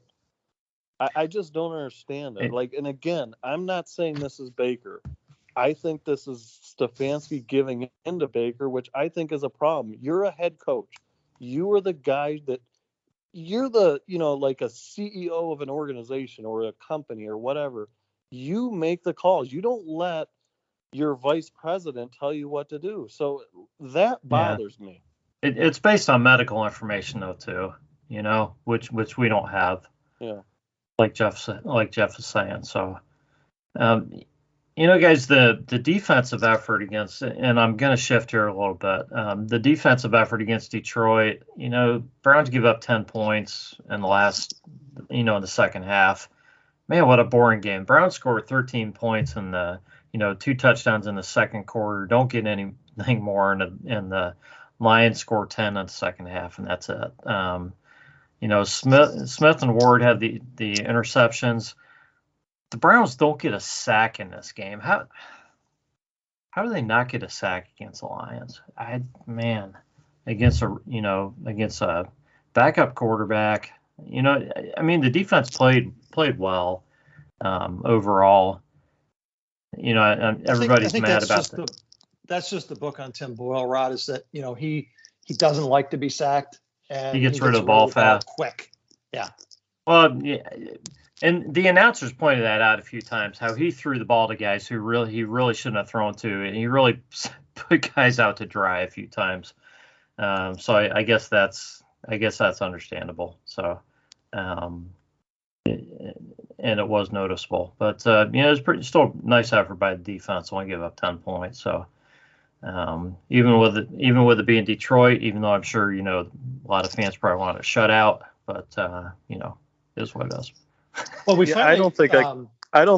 Speaker 3: I just don't understand it. And again, I'm not saying this is Baker. I think this is Stefanski giving into Baker, which I think is a problem. You're a head coach. You are the guy you're like a CEO of an organization or a company or whatever. You make the calls. You don't let your vice president tell you what to do. So that bothers me.
Speaker 1: It's based on medical information though too, which we don't have.
Speaker 3: Yeah.
Speaker 1: Like Jeff is saying. So, guys, the defensive effort against, and I'm going to shift here a little bit. The defensive effort against Detroit, Browns give up 10 points in the last, in the second half. Man, what a boring game. Browns scored 13 points in the 2 touchdowns in the second quarter. Don't get anything more, and the Lions score 10 in the second half, and that's it. Smith and Ward had the interceptions. The Browns don't get a sack in this game. How do they not get a sack against the Lions? Against a backup quarterback. The defense played well overall. Everybody's mad about that.
Speaker 2: That's just the book on Tim Boyle, Rod, is that he doesn't like to be sacked, and
Speaker 1: he gets rid of the ball fast,
Speaker 2: quick. Yeah.
Speaker 1: Well, yeah, and the announcers pointed that out a few times, how he threw the ball to guys who he really shouldn't have thrown to, and he really put guys out to dry a few times. So I guess that's understandable. So, and it was noticeable, but it was still nice effort by the defense. Only give up 10 points. So, even with it being Detroit, even though I'm sure a lot of fans probably want to shut out, but it is what it is.
Speaker 2: Well,
Speaker 3: I don't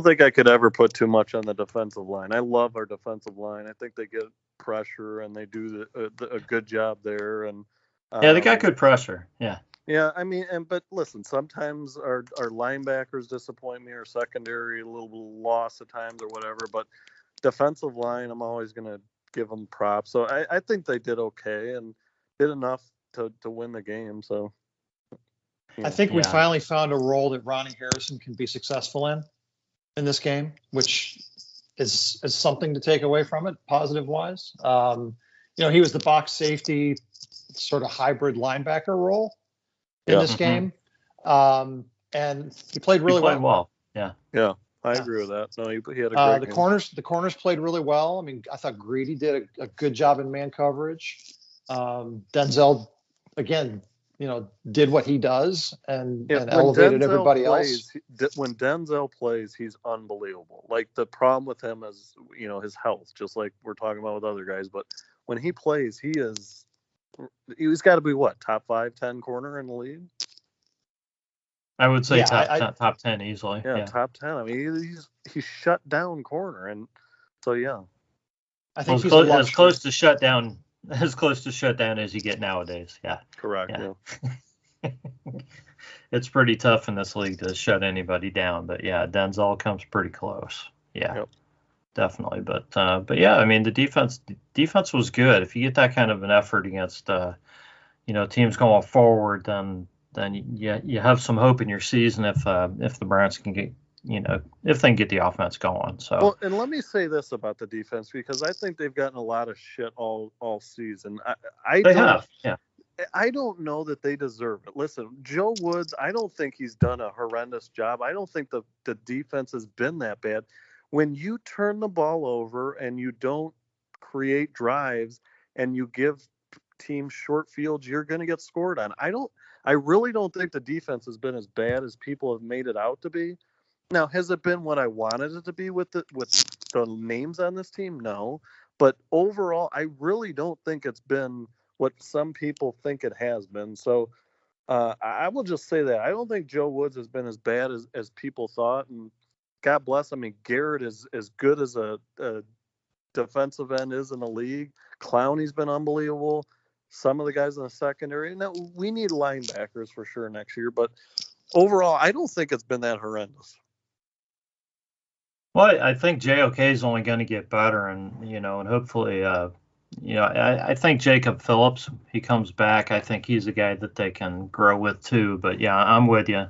Speaker 3: think I could ever put too much on the defensive line. I love our defensive line. I think they get pressure and they do a good job there. And
Speaker 1: they got good pressure. Yeah.
Speaker 3: Yeah, but listen, sometimes our linebackers disappoint me, or secondary a little lost at times or whatever. But defensive line, I'm always going to give them props. So I think they did okay and did enough to win the game. So
Speaker 2: I think we finally found a role that Ronnie Harrison can be successful in this game, which is something to take away from it, positive wise. He was the box safety, sort of hybrid linebacker role in this game, and he played really well.
Speaker 1: Yeah,
Speaker 3: I agree with that. No, he had a great game.
Speaker 2: The corners played really well. I thought Greedy did a good job in man coverage. Denzel, again, did what he does and elevated everybody else.
Speaker 3: When Denzel plays, he's unbelievable. Like, the problem with him is, his health, just like we're talking about with other guys. But when he plays, he's got to be top 5, 10 corner in the league.
Speaker 1: I would say top 10 easily.
Speaker 3: Yeah, top 10. He's shut down corner, and so
Speaker 1: I think he's as close to shut down as you get nowadays. Yeah,
Speaker 3: correct.
Speaker 1: Yeah. It's pretty tough in this league to shut anybody down, but Denzel comes pretty close. Yeah, definitely. But the defense was good. If you get that kind of an effort against teams going forward, then you have some hope in your season if the Browns can get if they can get the offense going. So,
Speaker 3: well, and let me say this about the defense, because I think they've gotten a lot of shit all season. I don't know that they deserve it. Listen, Joe Woods, I don't think he's done a horrendous job. I don't think the defense has been that bad. When you turn the ball over and you don't create drives and you give teams short fields, you're going to get scored on. I really don't think the defense has been as bad as people have made it out to be. Now, has it been what I wanted it to be with the names on this team? No. But overall, I really don't think it's been what some people think it has been. So I will just say that. I don't think Joe Woods has been as bad as people thought. And God bless. Garrett is as good as a defensive end is in the league. Clowney's been unbelievable. Some of the guys in the secondary. Now, we need linebackers for sure next year. But overall, I don't think it's been that horrendous.
Speaker 1: Well, I think JOK is only going to get better, and hopefully, I think Jacob Phillips, he comes back. I think he's a guy that they can grow with too. But yeah, I'm with you.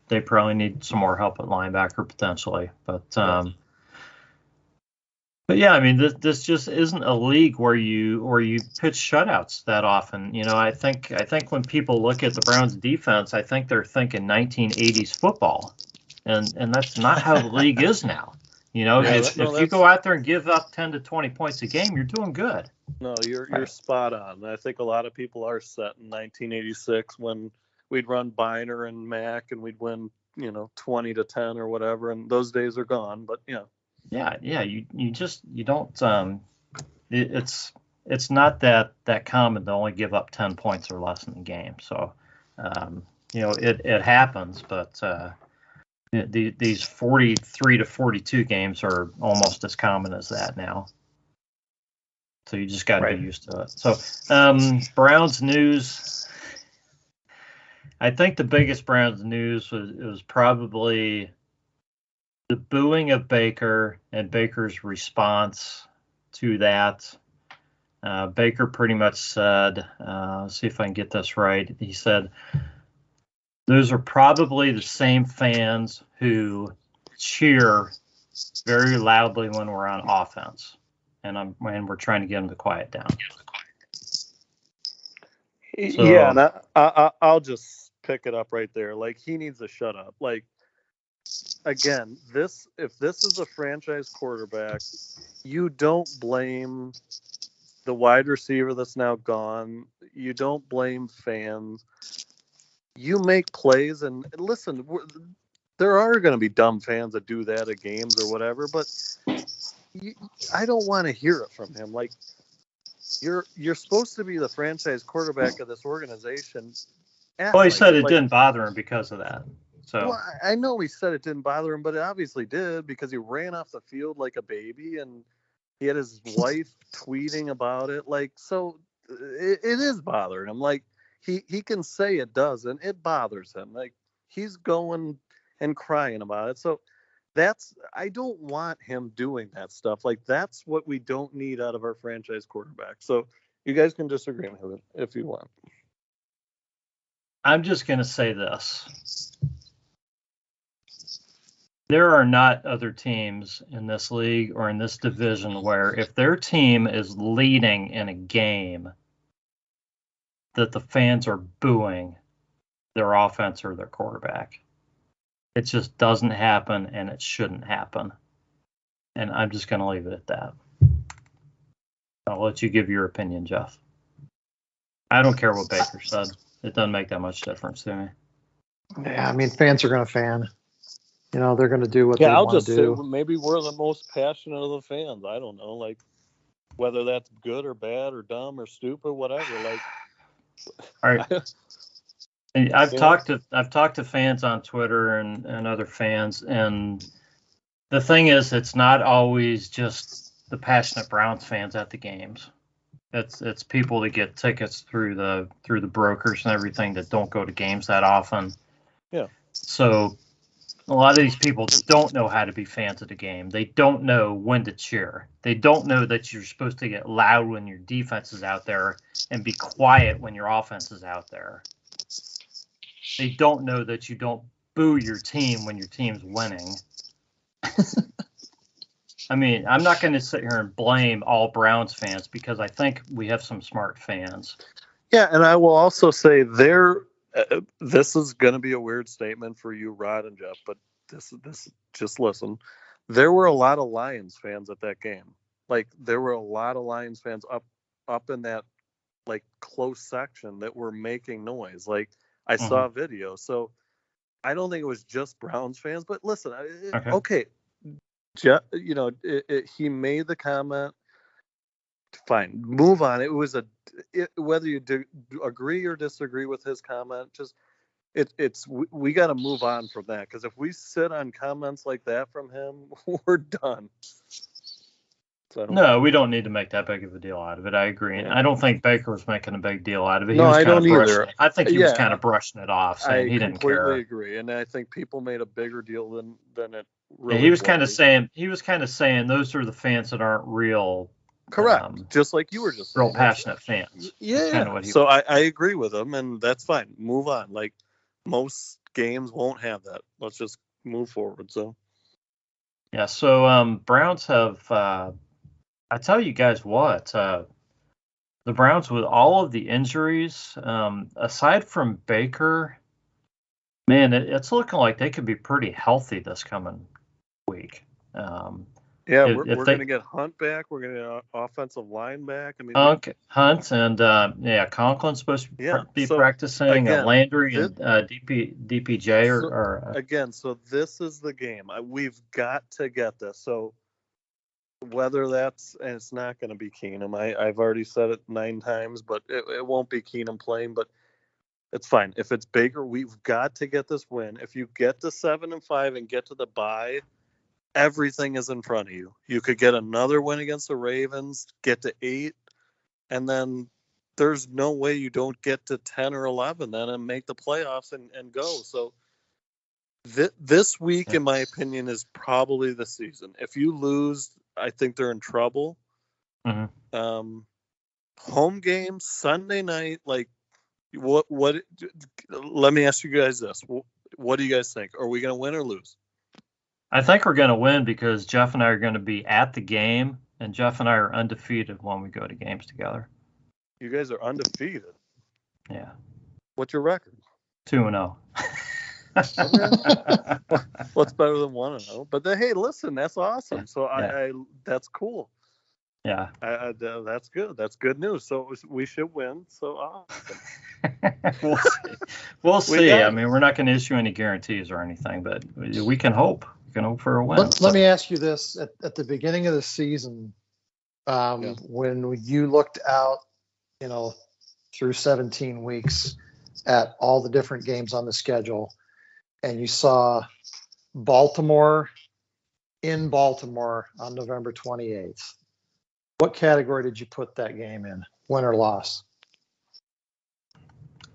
Speaker 1: They probably need some more help at linebacker potentially. But this just isn't a league where you pitch shutouts that often. I think when people look at the Browns defense, I think they're thinking 1980s football. And that's not how the league is now. If you go out there and give up 10 to 20 points a game, you're doing good.
Speaker 3: No, you're spot on. I think a lot of people are set in 1986 when we'd run Biner and Mac and we'd win, 20 to 10 or whatever. And those days are gone. But
Speaker 1: you don't. It's not that common to only give up 10 points or less in the game. So, it happens, but. These 43 to 42 games are almost as common as that now. So you just got to be used to it. So Browns news. I think the biggest Browns news was probably the booing of Baker and Baker's response to that. Baker pretty much said, let's see if I can get this right. He said, those are probably the same fans who cheer very loudly when we're on offense, and we're trying to get them to quiet down.
Speaker 3: So, yeah, and I'll just pick it up right there. Like, he needs to shut up. Like, again, if this is a franchise quarterback, you don't blame the wide receiver that's now gone. You don't blame fans. You make plays, and listen, there are going to be dumb fans that do that at games or whatever, but I don't want to hear it from him. Like, you're supposed to be the franchise quarterback of this organization.
Speaker 1: Well, he said it didn't bother him because of that. So
Speaker 3: well, I know he said it didn't bother him, but it obviously did, because he ran off the field like a baby, and he had his wife tweeting about it. Like, so it is bothering him. Like, he can say it doesn't. It bothers him. Like, he's going and crying about it. So I don't want him doing that stuff. Like, that's what we don't need out of our franchise quarterback. So you guys can disagree with it if you want.
Speaker 1: I'm just going to say this. There are not other teams in this league or in this division where if their team is leading in a game, that the fans are booing their offense or their quarterback. It just doesn't happen, and it shouldn't happen. And I'm just going to leave it at that. I'll let you give your opinion, Jeff. I don't care what Baker said. It doesn't make that much difference to me.
Speaker 2: Yeah, I mean, fans are going to fan. You know, they're going to do what they want to do.
Speaker 3: Yeah, I'll just say maybe we're the most passionate of the fans. I don't know, like, whether that's good or bad or dumb or stupid, whatever. Like,
Speaker 1: all right. I've talked to fans on Twitter and other fans, and the thing is, it's not always just the passionate Browns fans at the games. It's people that get tickets through the brokers and everything that don't go to games that often.
Speaker 3: Yeah.
Speaker 1: So a lot of these people don't know how to be fans of the game. They don't know when to cheer. They don't know that you're supposed to get loud when your defense is out there and be quiet when your offense is out there. They don't know that you don't boo your team when your team's winning. I mean, I'm not going to sit here and blame all Browns fans, because I think we have some smart fans.
Speaker 3: Yeah, and I will also say this is going to be a weird statement for you, Rod and Jeff, but this just listen. There were a lot of Lions fans at that game. Like, there were a lot of Lions fans up in that, like, close section that were making noise. Like, I saw a video. So I don't think it was just Browns fans, but listen, okay. Jeff, you know, he made the comment. Fine, move on. It was whether you agree or disagree with his comment, just we got to move on from that, because if we sit on comments like that from him, we're done. So
Speaker 1: no, we don't need to make that big of a deal out of it. I agree. And I don't think Baker was making a big deal out of it.
Speaker 3: No, I don't either.
Speaker 1: I think he was kind of brushing it off, saying he didn't care. I
Speaker 3: completely agree. And I think people made a bigger deal than it really
Speaker 1: he was kind of saying those are the fans that aren't real.
Speaker 3: Correct. Just like you were just saying.
Speaker 1: Real passionate fans.
Speaker 3: Yeah. So I agree with him, and that's fine. Move on. Like, most games won't have that. Let's just move forward. So.
Speaker 1: Yeah. So Browns have. I tell you guys what, the Browns, with all of the injuries, aside from Baker, man, it's looking like they could be pretty healthy this coming week.
Speaker 3: We're going to get Hunt back. We're going to get offensive line back. I mean,
Speaker 1: Hunt and Conklin's supposed to be practicing. Again, Landry and DPJ
Speaker 3: again. So this is the game. We've got to get this. So. Whether that's, and it's not going to be Keenum. I've already said it 9 times, but it won't be Keenum playing. But It's fine. If it's Baker, we've got to get this win. If you get to 7-5 and get to the bye, everything is in front of you. You could get another win against the Ravens, get to 8, and then there's no way you don't get to 10 or 11 then and make the playoffs and go. So this week, in my opinion, is probably the season. If you lose, I think they're in trouble.
Speaker 1: Mm-hmm.
Speaker 3: Home game, Sunday night, like, what? Let me ask you guys this. What do you guys think? Are we going to win or lose?
Speaker 1: I think we're going to win because Jeff and I are going to be at the game, and Jeff and I are undefeated when we go to games together.
Speaker 3: You guys are undefeated?
Speaker 1: Yeah.
Speaker 3: What's your record?
Speaker 1: 2-0.
Speaker 3: Okay. Well, it's better than 1-0. But hey, listen, that's awesome. So I that's cool.
Speaker 1: Yeah.
Speaker 3: That's good. That's good news. So we should win. So awesome.
Speaker 1: We'll see. I mean, we're not going to issue any guarantees or anything, but we can hope. We can hope for a win.
Speaker 2: Let me ask you this: at the beginning of the season, when you looked out, through 17 weeks at all the different games on the schedule, and you saw Baltimore in Baltimore on November 28th. What category did you put that game in? Win or loss?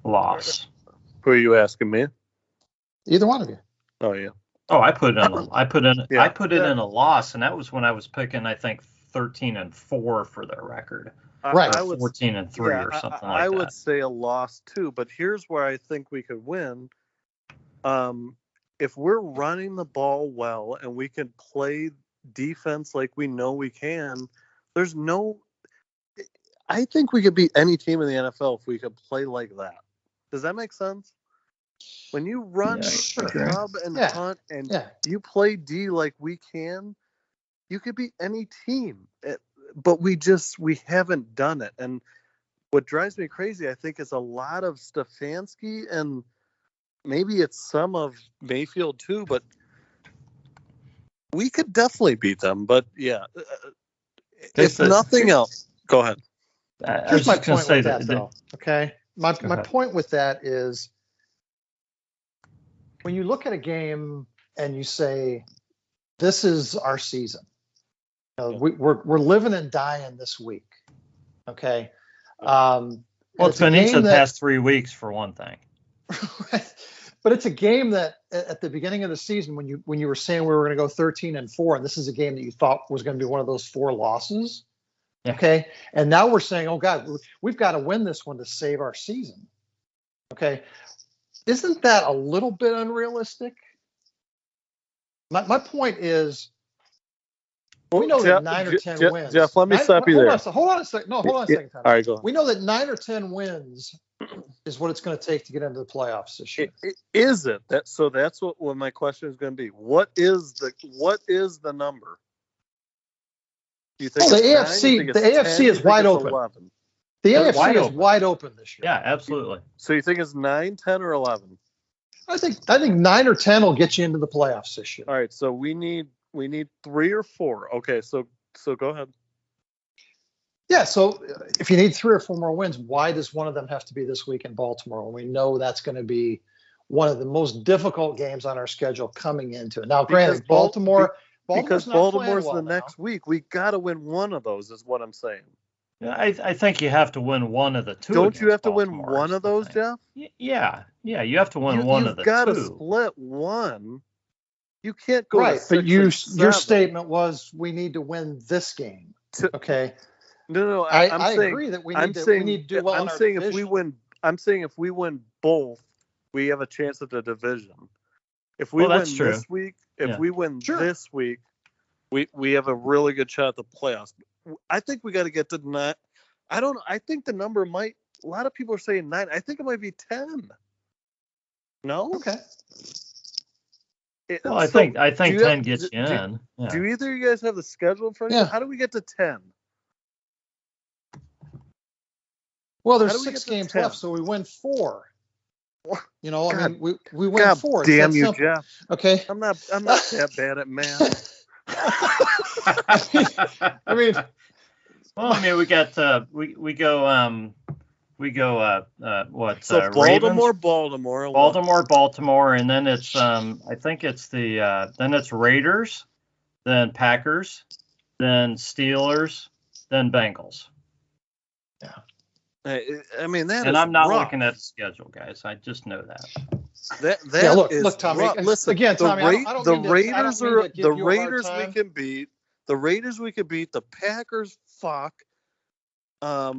Speaker 1: Loss.
Speaker 3: Who are you asking me?
Speaker 2: Either one of you.
Speaker 3: Oh yeah.
Speaker 1: Oh, I put it in a loss, and that was when I was picking, I think, 13-4 for their record.
Speaker 2: Right.
Speaker 1: Or 14-3 or something like that.
Speaker 3: I would say a loss too, but here's where I think we could win. If we're running the ball well and we can play defense like we know we can, I think we could beat any team in the NFL if we could play like that. Does that make sense? When you run sub and hunt and you play D like we can, you could beat any team. But we haven't done it. And what drives me crazy, I think, is a lot of Stefanski, and maybe it's some of Mayfield too, but we could definitely beat them. But yeah, if nothing else, go ahead.
Speaker 2: Here's my point with that, though. Okay, my point with that is when you look at a game and you say, "This is our season." We're living and dying this week. Okay.
Speaker 1: Well, it's been each of the past 3 weeks for one thing.
Speaker 2: But it's a game that at the beginning of the season, when you were saying we were going to go 13-4, and this is a game that you thought was going to be one of those 4 losses. Yeah. Okay. And now we're saying, oh God, we've got to win this one to save our season. Okay. Isn't that a little bit unrealistic? My point is, we know that 9 or 10 wins.
Speaker 3: Jeff, let me stop you there.
Speaker 2: Hold on a second. No, hold on a second.
Speaker 3: All right, go on.
Speaker 2: We know that 9 or 10 wins is what it's going to take to get into the playoffs this year.
Speaker 3: Is it? So that's what my question is going to be. What is the number? Do you think
Speaker 2: the AFC is wide open.
Speaker 3: 11?
Speaker 2: The AFC is wide open this year.
Speaker 1: Yeah, absolutely.
Speaker 3: So you think it's 9, 10, or 11?
Speaker 2: I think 9 or 10 will get you into the playoffs this year.
Speaker 3: All right, so we need 3 or 4. Okay, so go ahead.
Speaker 2: Yeah, so if you need 3 or 4 more wins, why does one of them have to be this week in Baltimore when we know that's going to be one of the most difficult games on our schedule coming into it? Now, granted, Baltimore's
Speaker 3: the next week. We got to win one of those, is what I'm saying.
Speaker 1: Yeah, I think you have to win one of the 2.
Speaker 3: Don't you have to win one of those, Jeff?
Speaker 1: Yeah, you have to win one of the 2.
Speaker 3: You've got to split one. You can't go
Speaker 2: right, but your statement was we need to win this game. Okay.
Speaker 3: No,
Speaker 2: I agree that we need to do well.
Speaker 3: I'm saying if we win both, we have a chance at the division. If we win this week, this week, we have a really good shot at the playoffs. I think we got to get to 9. I don't know. I think the number might. A lot of people are saying 9. I think it might be 10. No.
Speaker 2: Okay.
Speaker 1: Well, I think 10 gets you in.
Speaker 3: Do either of you guys have the schedule in front of you? How do we get to 10?
Speaker 2: Well, there's 6 games left, so we win 4. We win 4.
Speaker 3: Damn you, Jeff.
Speaker 2: Okay.
Speaker 3: I'm not that bad at math.
Speaker 2: I mean,
Speaker 1: we got we go we go
Speaker 3: So
Speaker 1: Ravens,
Speaker 3: Baltimore,
Speaker 1: and then it's I think it's then it's Raiders, then Packers, then Steelers, then Bengals.
Speaker 2: Yeah.
Speaker 3: I mean that.
Speaker 1: And
Speaker 3: is
Speaker 1: I'm not
Speaker 3: rough.
Speaker 1: looking at the schedule, guys. I just know that.
Speaker 3: That
Speaker 2: look, Tommy.
Speaker 3: rough. Listen,
Speaker 2: again, Tommy.
Speaker 3: the Raiders we can beat. The Raiders we can beat. The Packers, fuck.
Speaker 1: I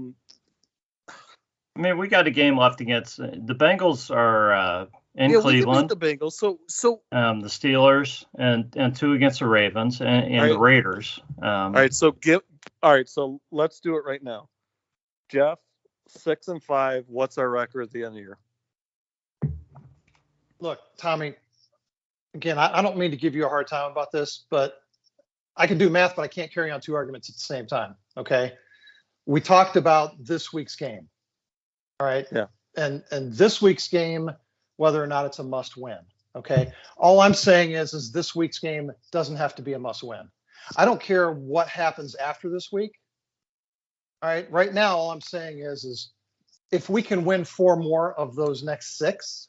Speaker 1: mean, we got a game left against the Bengals are in Cleveland.
Speaker 3: We can beat the Bengals. So
Speaker 1: the Steelers and 2 against the Ravens and the Raiders.
Speaker 3: All right, so let's do it right now. Jeff, 6-5. What's our record at the end of the year?
Speaker 2: Look, Tommy. Again, I don't mean to give you a hard time about this, but I can do math, but I can't carry on 2 arguments at the same time. Okay. We talked about this week's game. All right.
Speaker 3: Yeah.
Speaker 2: And this week's game, whether or not it's a must win. Okay. All I'm saying is this week's game doesn't have to be a must win. I don't care what happens after this week. All right. Right now, all I'm saying is if we can win 4 more of those next 6,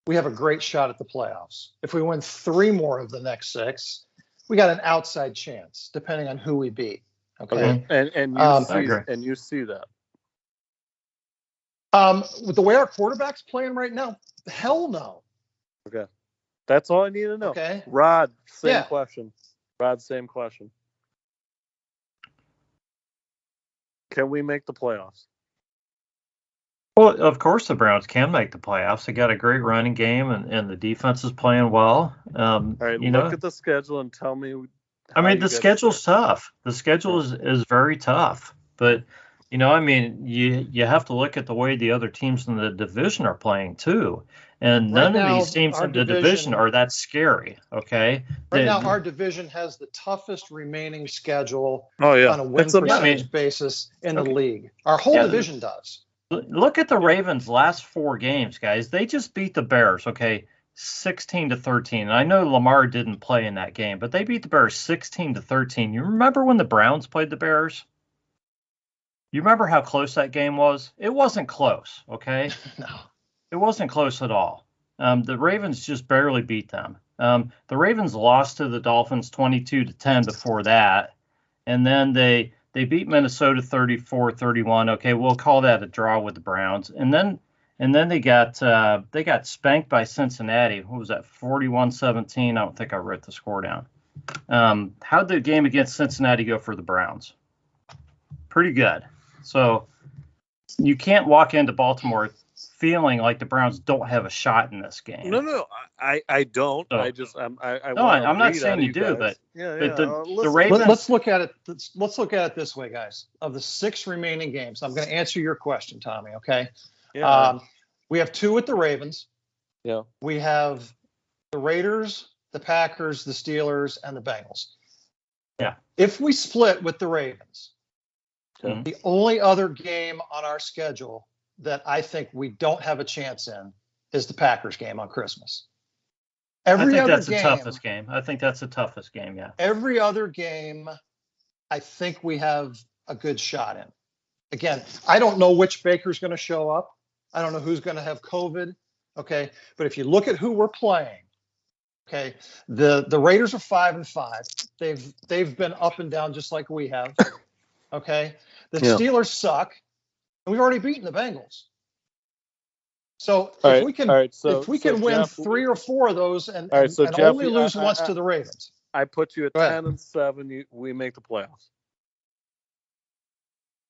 Speaker 2: we have a great shot at the playoffs. If we win 3 more of the next 6, we got an outside chance, depending on who we beat. Okay.
Speaker 3: And you see that.
Speaker 2: With the way our quarterback's playing right now, hell no.
Speaker 3: Okay. That's all I need to know.
Speaker 2: Okay.
Speaker 3: Rod, same question. Can we make the playoffs?
Speaker 1: Well, of course the Browns can make the playoffs. They got a great running game, and the defense is playing well.
Speaker 3: All right, look at the schedule and tell me.
Speaker 1: I mean, the schedule's tough. The schedule is very tough. But, I mean, you have to look at the way the other teams in the division are playing, too. And none of these teams in the division are that scary, okay?
Speaker 2: Right now, our division has the toughest remaining schedule
Speaker 3: on
Speaker 2: a win percentage basis in the league. Our whole division does.
Speaker 1: Look at the Ravens' last 4 games, guys. They just beat the Bears, okay, 16-13. And I know Lamar didn't play in that game, but they beat the Bears 16-13. You remember when the Browns played the Bears? You remember how close that game was? It wasn't close, okay?
Speaker 2: No.
Speaker 1: It wasn't close at all. The Ravens just barely beat them. The Ravens lost to the Dolphins 22-10 before that, and then they beat Minnesota 34-31. Okay, we'll call that a draw with the Browns. And then they got spanked by Cincinnati. What was that? 41-17. I don't think I wrote the score down. How'd the game against Cincinnati go for the Browns? Pretty good. So you can't walk into Baltimore feeling like the Browns don't have a shot in this game.
Speaker 3: No, I don't.
Speaker 1: So,
Speaker 3: I'm
Speaker 1: not saying you do,
Speaker 3: guys.
Speaker 1: but the Ravens.
Speaker 2: Let's look at it. Let's look at it this way, guys. Of the 6 remaining games, I'm going to answer your question, Tommy. Okay.
Speaker 3: Yeah.
Speaker 2: We have 2 with the Ravens.
Speaker 3: Yeah.
Speaker 2: We have the Raiders, the Packers, the Steelers, and the Bengals.
Speaker 1: Yeah.
Speaker 2: If we split with the Ravens, the only other game on our schedule that I think we don't have a chance in is the Packers game on Christmas.
Speaker 1: I think that's the toughest game. I think that's the toughest game, yeah.
Speaker 2: Every other game, I think we have a good shot in. Again, I don't know which Baker's going to show up. I don't know who's going to have COVID. Okay. But if you look at who we're playing, okay, the Raiders are 5-5. They've been up and down just like we have. Okay. The Steelers suck. And we've already beaten the Bengals. So if we can win Jeff, 3 or 4 of those and Jeff, only lose once to the Ravens.
Speaker 3: I put you at 10-7. We make the playoffs.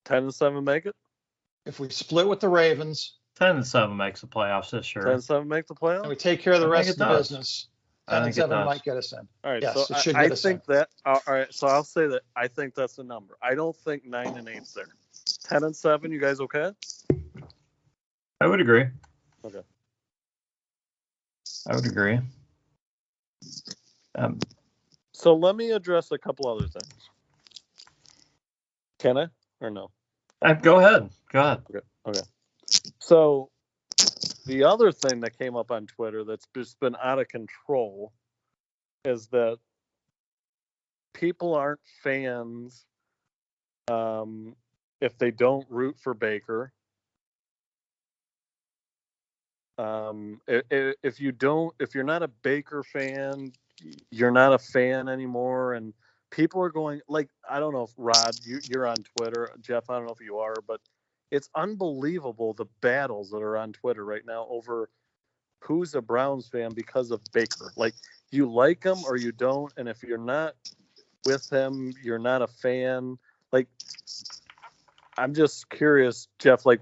Speaker 3: 10-7 make it?
Speaker 2: If we split with the Ravens.
Speaker 1: 10-7 makes the playoffs this year.
Speaker 3: 10-7 make the playoffs?
Speaker 2: And we take care of the rest of the business. 10-7 might get us in.
Speaker 3: All right,
Speaker 2: yes,
Speaker 3: so
Speaker 2: it should get us in.
Speaker 3: All right, so I'll say that I think that's the number. I don't think 9-8's there. 10-7, you guys okay?
Speaker 1: I would agree.
Speaker 3: Okay.
Speaker 1: I would agree.
Speaker 3: So let me address a couple other things. Can I or no?
Speaker 1: Go ahead.
Speaker 3: Okay. So the other thing that came up on Twitter that's just been out of control is that people aren't fans if they don't root for Baker, If you're not a Baker fan, you're not a fan anymore. And people are going, like, I don't know if Rod, you're on Twitter, Jeff, I don't know if you are, but it's unbelievable the battles that are on Twitter right now over who's a Browns fan because of Baker. Like, you like him or you don't, and if you're not with him, you're not a fan. Like, I'm just curious, Jeff, like,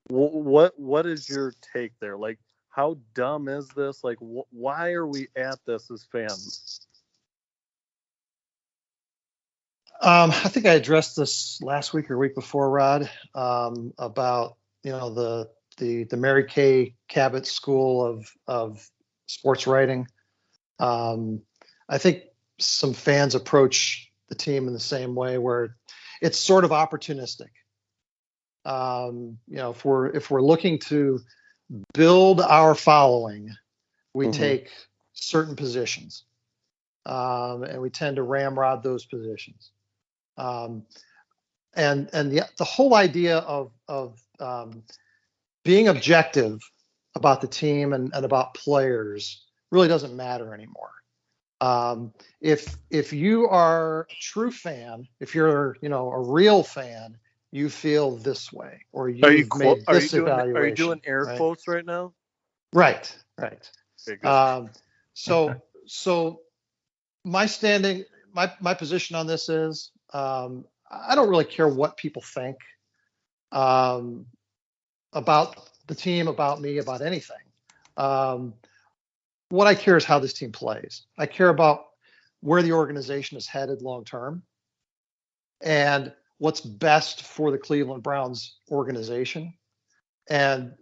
Speaker 3: what is your take there? Like, how dumb is this? Like, why are we at this as fans?
Speaker 2: I think I addressed this last week or week before, Rod, about, the Mary Kay Cabot School of Sports Writing. I think some fans approach the team in the same way, where it's sort of opportunistic. If we're looking to build our following, we take certain positions, and we tend to ramrod those positions. And the whole idea of being objective about the team and about players really doesn't matter anymore. If you are a true fan, if you're a real fan, you feel this way, or you've made this evaluation.
Speaker 3: Are you doing air quotes right now?
Speaker 2: Right.
Speaker 3: Okay,
Speaker 2: So my standing, my position on this is, I don't really care what people think about the team, about me, about anything. What I care is how this team plays. I care about where the organization is headed long term and what's best for the Cleveland Browns organization. And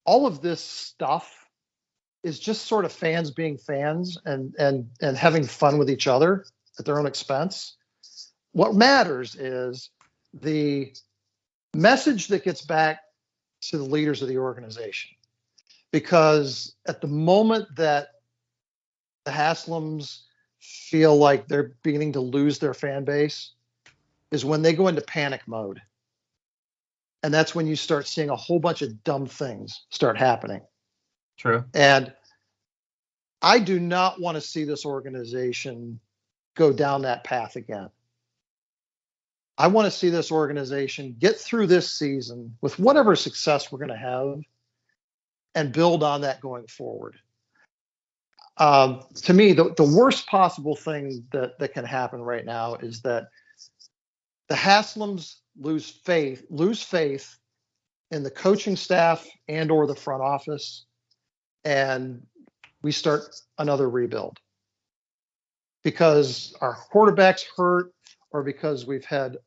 Speaker 2: all of this stuff is just sort of fans being fans and having fun with each other at their own expense. What matters is the message that gets back to the leaders of the organization. Because at the moment that the Haslams feel like they're beginning to lose their fan base is when they go into panic mode. And that's when you start seeing a whole bunch of dumb things start happening.
Speaker 1: True.
Speaker 2: And I do not want to see this organization go down that path again. I want to see this organization get through this season with whatever success we're going to have and build on that going forward. To me, the worst possible thing that can happen right now is that the Haslams lose faith in the coaching staff and or the front office, and we start another rebuild because our quarterback's hurt or because we've had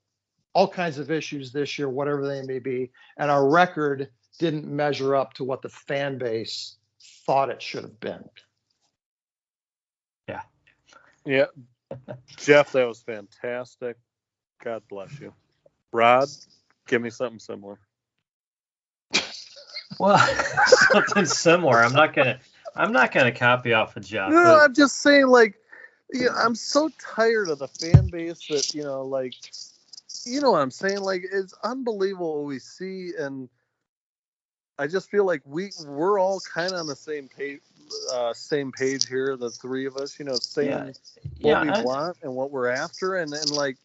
Speaker 2: all kinds of issues this year, whatever they may be, and our record didn't measure up to what the fan base thought it should have been.
Speaker 3: Yeah. Jeff, that was fantastic. God bless you. Rod, give me something similar.
Speaker 1: Well, something similar. I'm not gonna copy off of Jeff.
Speaker 3: No, I'm just saying, like, I'm so tired of the fan base that, like, you know what I'm saying? Like, it's unbelievable what we see, and I just feel like we're all kind of on the same page here, the three of us, saying what we want and what we're after, and like,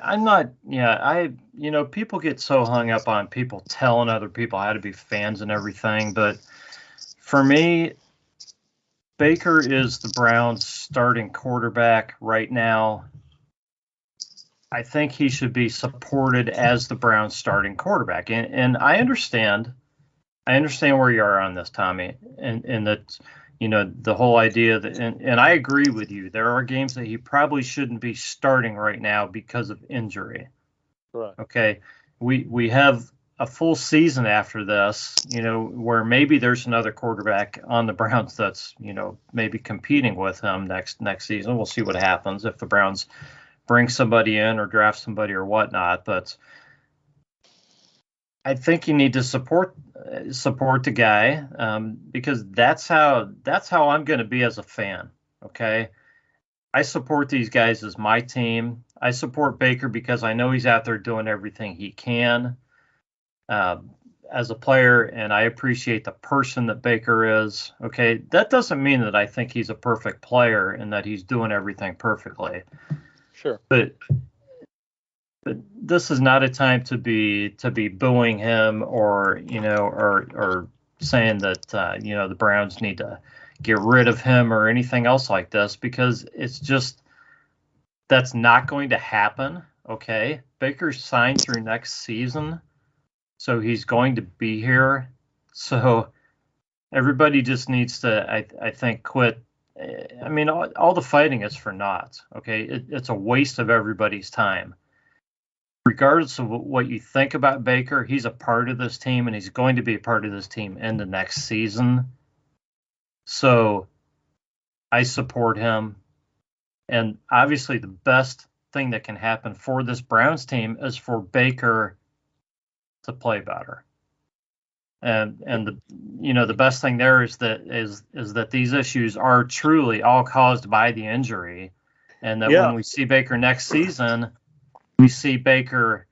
Speaker 1: I'm not. Yeah, people get so hung up on people telling other people how to be fans and everything, but for me, Baker is the Browns' starting quarterback right now. I think he should be supported as the Browns' starting quarterback, and I understand where you are on this, Tommy, and that the whole idea that, and I agree with you. There are games that he probably shouldn't be starting right now because of injury.
Speaker 3: Right.
Speaker 1: Okay, we have a full season after this, where maybe there's another quarterback on the Browns that's maybe competing with him next season. We'll see what happens if the Browns bring somebody in or draft somebody or whatnot, but I think you need to support the guy, because that's how I'm going to be as a fan. Okay, I support these guys as my team. I support Baker because I know he's out there doing everything he can. as a player, and I appreciate the person that Baker is. Okay, that doesn't mean that I think he's a perfect player and that he's doing everything perfectly.
Speaker 3: Sure.
Speaker 1: But this is not a time to be booing him or saying that the Browns need to get rid of him or anything else like this, because it's just that's not going to happen. Okay, Baker's signed through next season, so he's going to be here. So everybody just needs to, I think, quit. I mean, all the fighting is for naught. Okay, it's a waste of everybody's time. Regardless of what you think about Baker, he's a part of this team, and he's going to be a part of this team in the next season. So I support him. And obviously the best thing that can happen for this Browns team is for Baker to play better. And the best thing there is that these issues are truly all caused by the injury, and that when we see Baker next season, we see Baker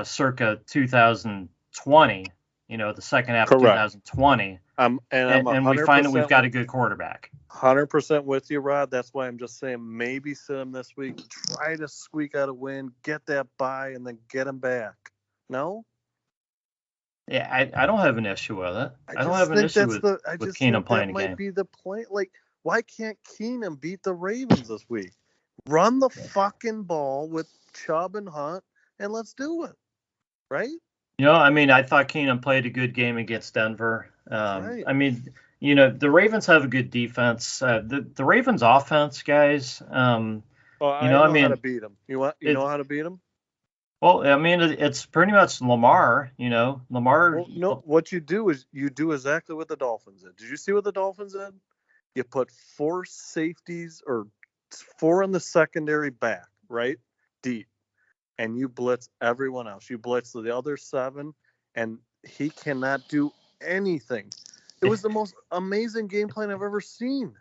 Speaker 1: circa 2020, the second half
Speaker 3: Correct.
Speaker 1: of 2020, and we find that we've got a good quarterback.
Speaker 3: 100% with you, Rod. That's why I'm just saying maybe sit him this week, try to squeak out a win, get that bye, and then get him back. No?
Speaker 1: Yeah, I don't have an issue with it. I don't have an issue with Keenum playing a game.
Speaker 3: That might be the point. Like, why can't Keenum beat the Ravens this week? Run the fucking ball with Chubb and Hunt, and let's do it. Right?
Speaker 1: I thought Keenum played a good game against Denver. Right. The Ravens have a good defense. The Ravens offense, guys.
Speaker 3: I know how to beat them. You know how to beat them?
Speaker 1: Well, it's pretty much Lamar. Lamar.
Speaker 3: Well, no, what you do is you do exactly what the Dolphins did. Did you see what the Dolphins did? You put 4 safeties or 4 in the secondary back, right, deep, and you blitz everyone else. You blitz the other 7, and he cannot do anything. It was the most amazing game plan I've ever seen.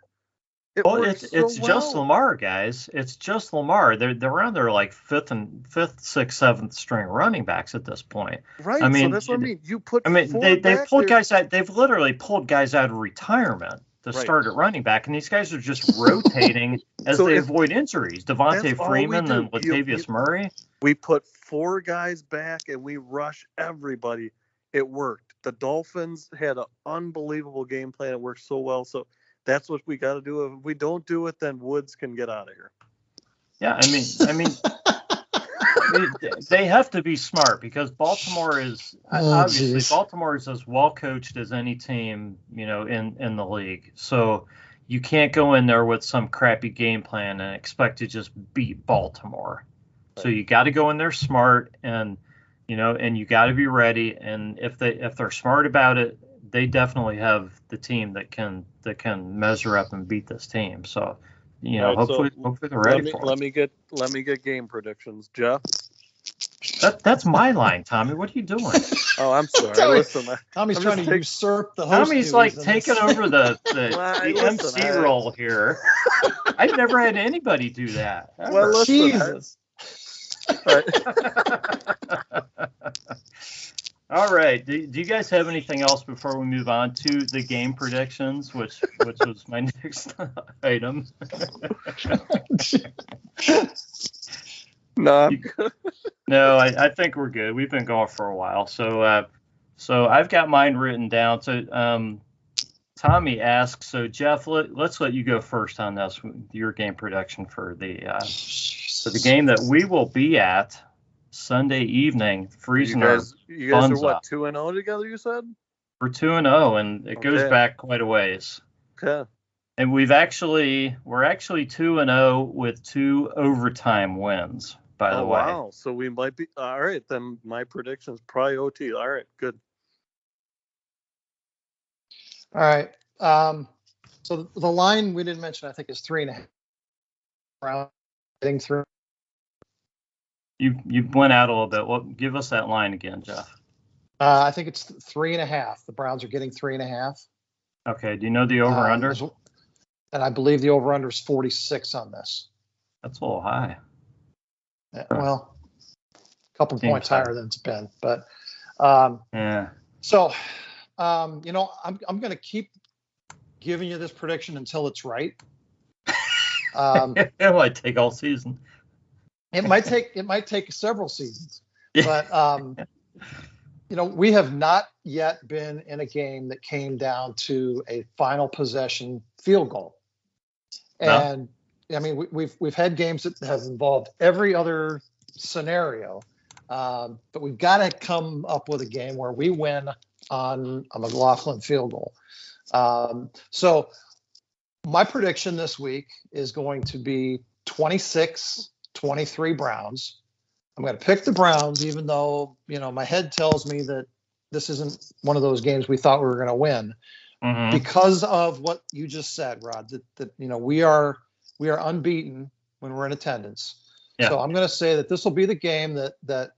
Speaker 1: It's just Lamar, guys. It's just Lamar. They're around their like 5th, 6th, 7th string running backs at this point.
Speaker 3: Right. So that's what I mean. You put.
Speaker 1: They've pulled guys out. They've literally pulled guys out of retirement to start at running back, and these guys are just rotating as they avoid injuries. Devontae Freeman and Latavius Murray.
Speaker 3: We put 4 guys back and we rush everybody. It worked. The Dolphins had an unbelievable game plan. It worked so well. So that's what we got to do. If we don't do it, then Woods can get out of here.
Speaker 1: Yeah, they have to be smart, because Baltimore is Baltimore is as well coached as any team, in the league. So you can't go in there with some crappy game plan and expect to just beat Baltimore. Right. So you got to go in there smart, and you got to be ready. And if they're smart about it, they definitely have the team that can measure up and beat this team. So,
Speaker 3: right,
Speaker 1: hopefully they're ready for it.
Speaker 3: Let me get game predictions, Jeff.
Speaker 1: That's my line, Tommy. What are you doing?
Speaker 3: Oh, I'm sorry. Listen,
Speaker 2: Tommy's trying to usurp the host.
Speaker 1: Tommy's like taking over the MC role here. I've never had anybody do that. Ever.
Speaker 3: Well, listen,
Speaker 2: Jesus.
Speaker 1: All right. Do you guys have anything else before we move on to the game predictions, which was my next item?
Speaker 3: No,
Speaker 1: no. I think we're good. We've been going for a while, so I've got mine written down. So Tommy asks, so Jeff, let's let you go first on this. Your game prediction for the game that we will be at Sunday evening, freezing
Speaker 3: you guys are what, 2-0 together, you said?
Speaker 1: We're 2-0, and it goes back quite a ways.
Speaker 3: Okay.
Speaker 1: And we're actually 2-0 with 2 overtime wins, by the way.
Speaker 3: Wow. So we might be all right, then my prediction's probably OT. All right, good.
Speaker 2: All right. So the line we didn't mention, I think, is 3.5. Round getting through.
Speaker 1: You went out a little bit. Well, give us that line again, Jeff.
Speaker 2: I think it's 3.5. The Browns are getting 3.5.
Speaker 1: Okay. Do you know the over/under?
Speaker 2: And I believe the over/under is 46 on this.
Speaker 1: That's a little high.
Speaker 2: Yeah, well, a couple points higher than it's been, but
Speaker 1: yeah.
Speaker 2: So, I'm going to keep giving you this prediction until it's right.
Speaker 1: It might take all season.
Speaker 2: It might take several seasons, but we have not yet been in a game that came down to a final possession field goal. And I mean, we've had games that have involved every other scenario, but we've got to come up with a game where we win on a McLaughlin field goal. So my prediction this week is going to be 26-23 Browns. I'm going to pick the Browns, even though, my head tells me that this isn't one of those games we thought we were going to win, because of what you just said, Rod, that we are unbeaten when we're in attendance. Yeah. So I'm going to say that this will be the game that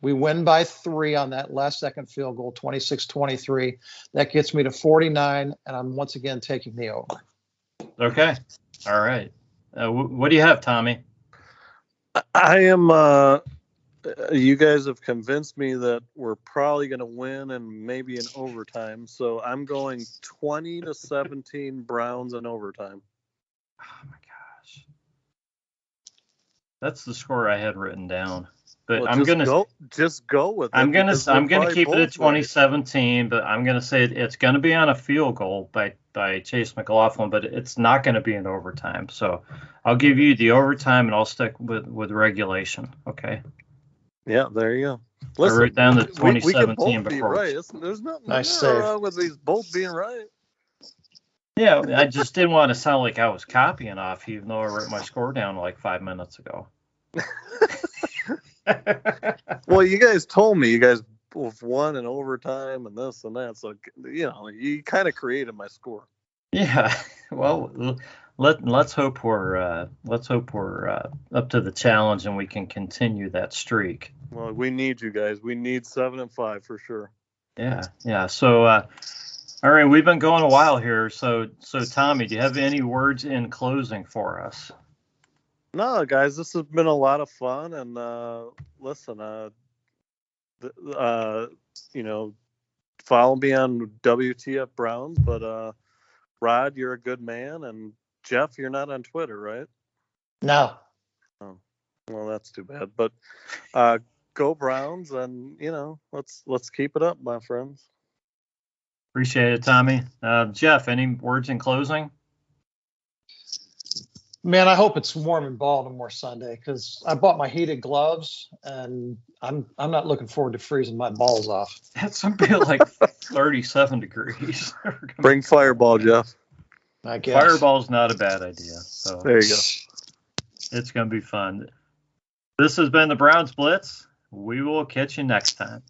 Speaker 2: we win by 3 on that last second field goal, 26-23. That gets me to 49, and I'm once again taking the over.
Speaker 1: Okay. All right. What do you have, Tommy?
Speaker 3: I am. You guys have convinced me that we're probably going to win and maybe in overtime. So I'm going 20-17 Browns in overtime.
Speaker 1: Oh my gosh, that's the score I had written down. But well, I'm gonna
Speaker 3: go with it.
Speaker 1: I'm gonna keep it at 2017, but I'm gonna say it's gonna be on a field goal by Chase McLaughlin, but it's not gonna be in overtime. So I'll give you the overtime, and I'll stick with regulation. Okay.
Speaker 3: Yeah, there you go. Listen,
Speaker 1: I wrote down the 2017
Speaker 3: we can both
Speaker 1: before.
Speaker 3: Be right. There's nothing wrong with these both being right.
Speaker 1: Yeah, I just didn't want to sound like I was copying off you, even though I wrote my score down like 5 minutes ago.
Speaker 3: Well, you guys told me you guys both won in overtime and this and that, so you kind of created my score.
Speaker 1: Yeah, well, let's hope we're up to the challenge and we can continue that streak.
Speaker 3: Well, we need you guys. We need 7-5 for sure.
Speaker 1: Yeah. So, all right, we've been going a while here. So Tommy, do you have any words in closing for us?
Speaker 3: No, guys, this has been a lot of fun, and listen, follow me on WTF Browns, but Rod, you're a good man, and Jeff, you're not on Twitter, right?
Speaker 2: No.
Speaker 3: Oh, well, that's too bad. But go Browns, and let's keep it up, my friends.
Speaker 1: Appreciate it, Tommy. Jeff, any words in closing?
Speaker 2: Man, I hope it's warm in Baltimore Sunday, because I bought my heated gloves, and I'm not looking forward to freezing my balls off.
Speaker 1: That's something like 37 degrees.
Speaker 3: Bring Fireball, Jeff.
Speaker 2: I guess.
Speaker 1: Fireball's not a bad idea. So
Speaker 3: there you go.
Speaker 1: It's going to be fun. This has been the Browns Blitz. We will catch you next time.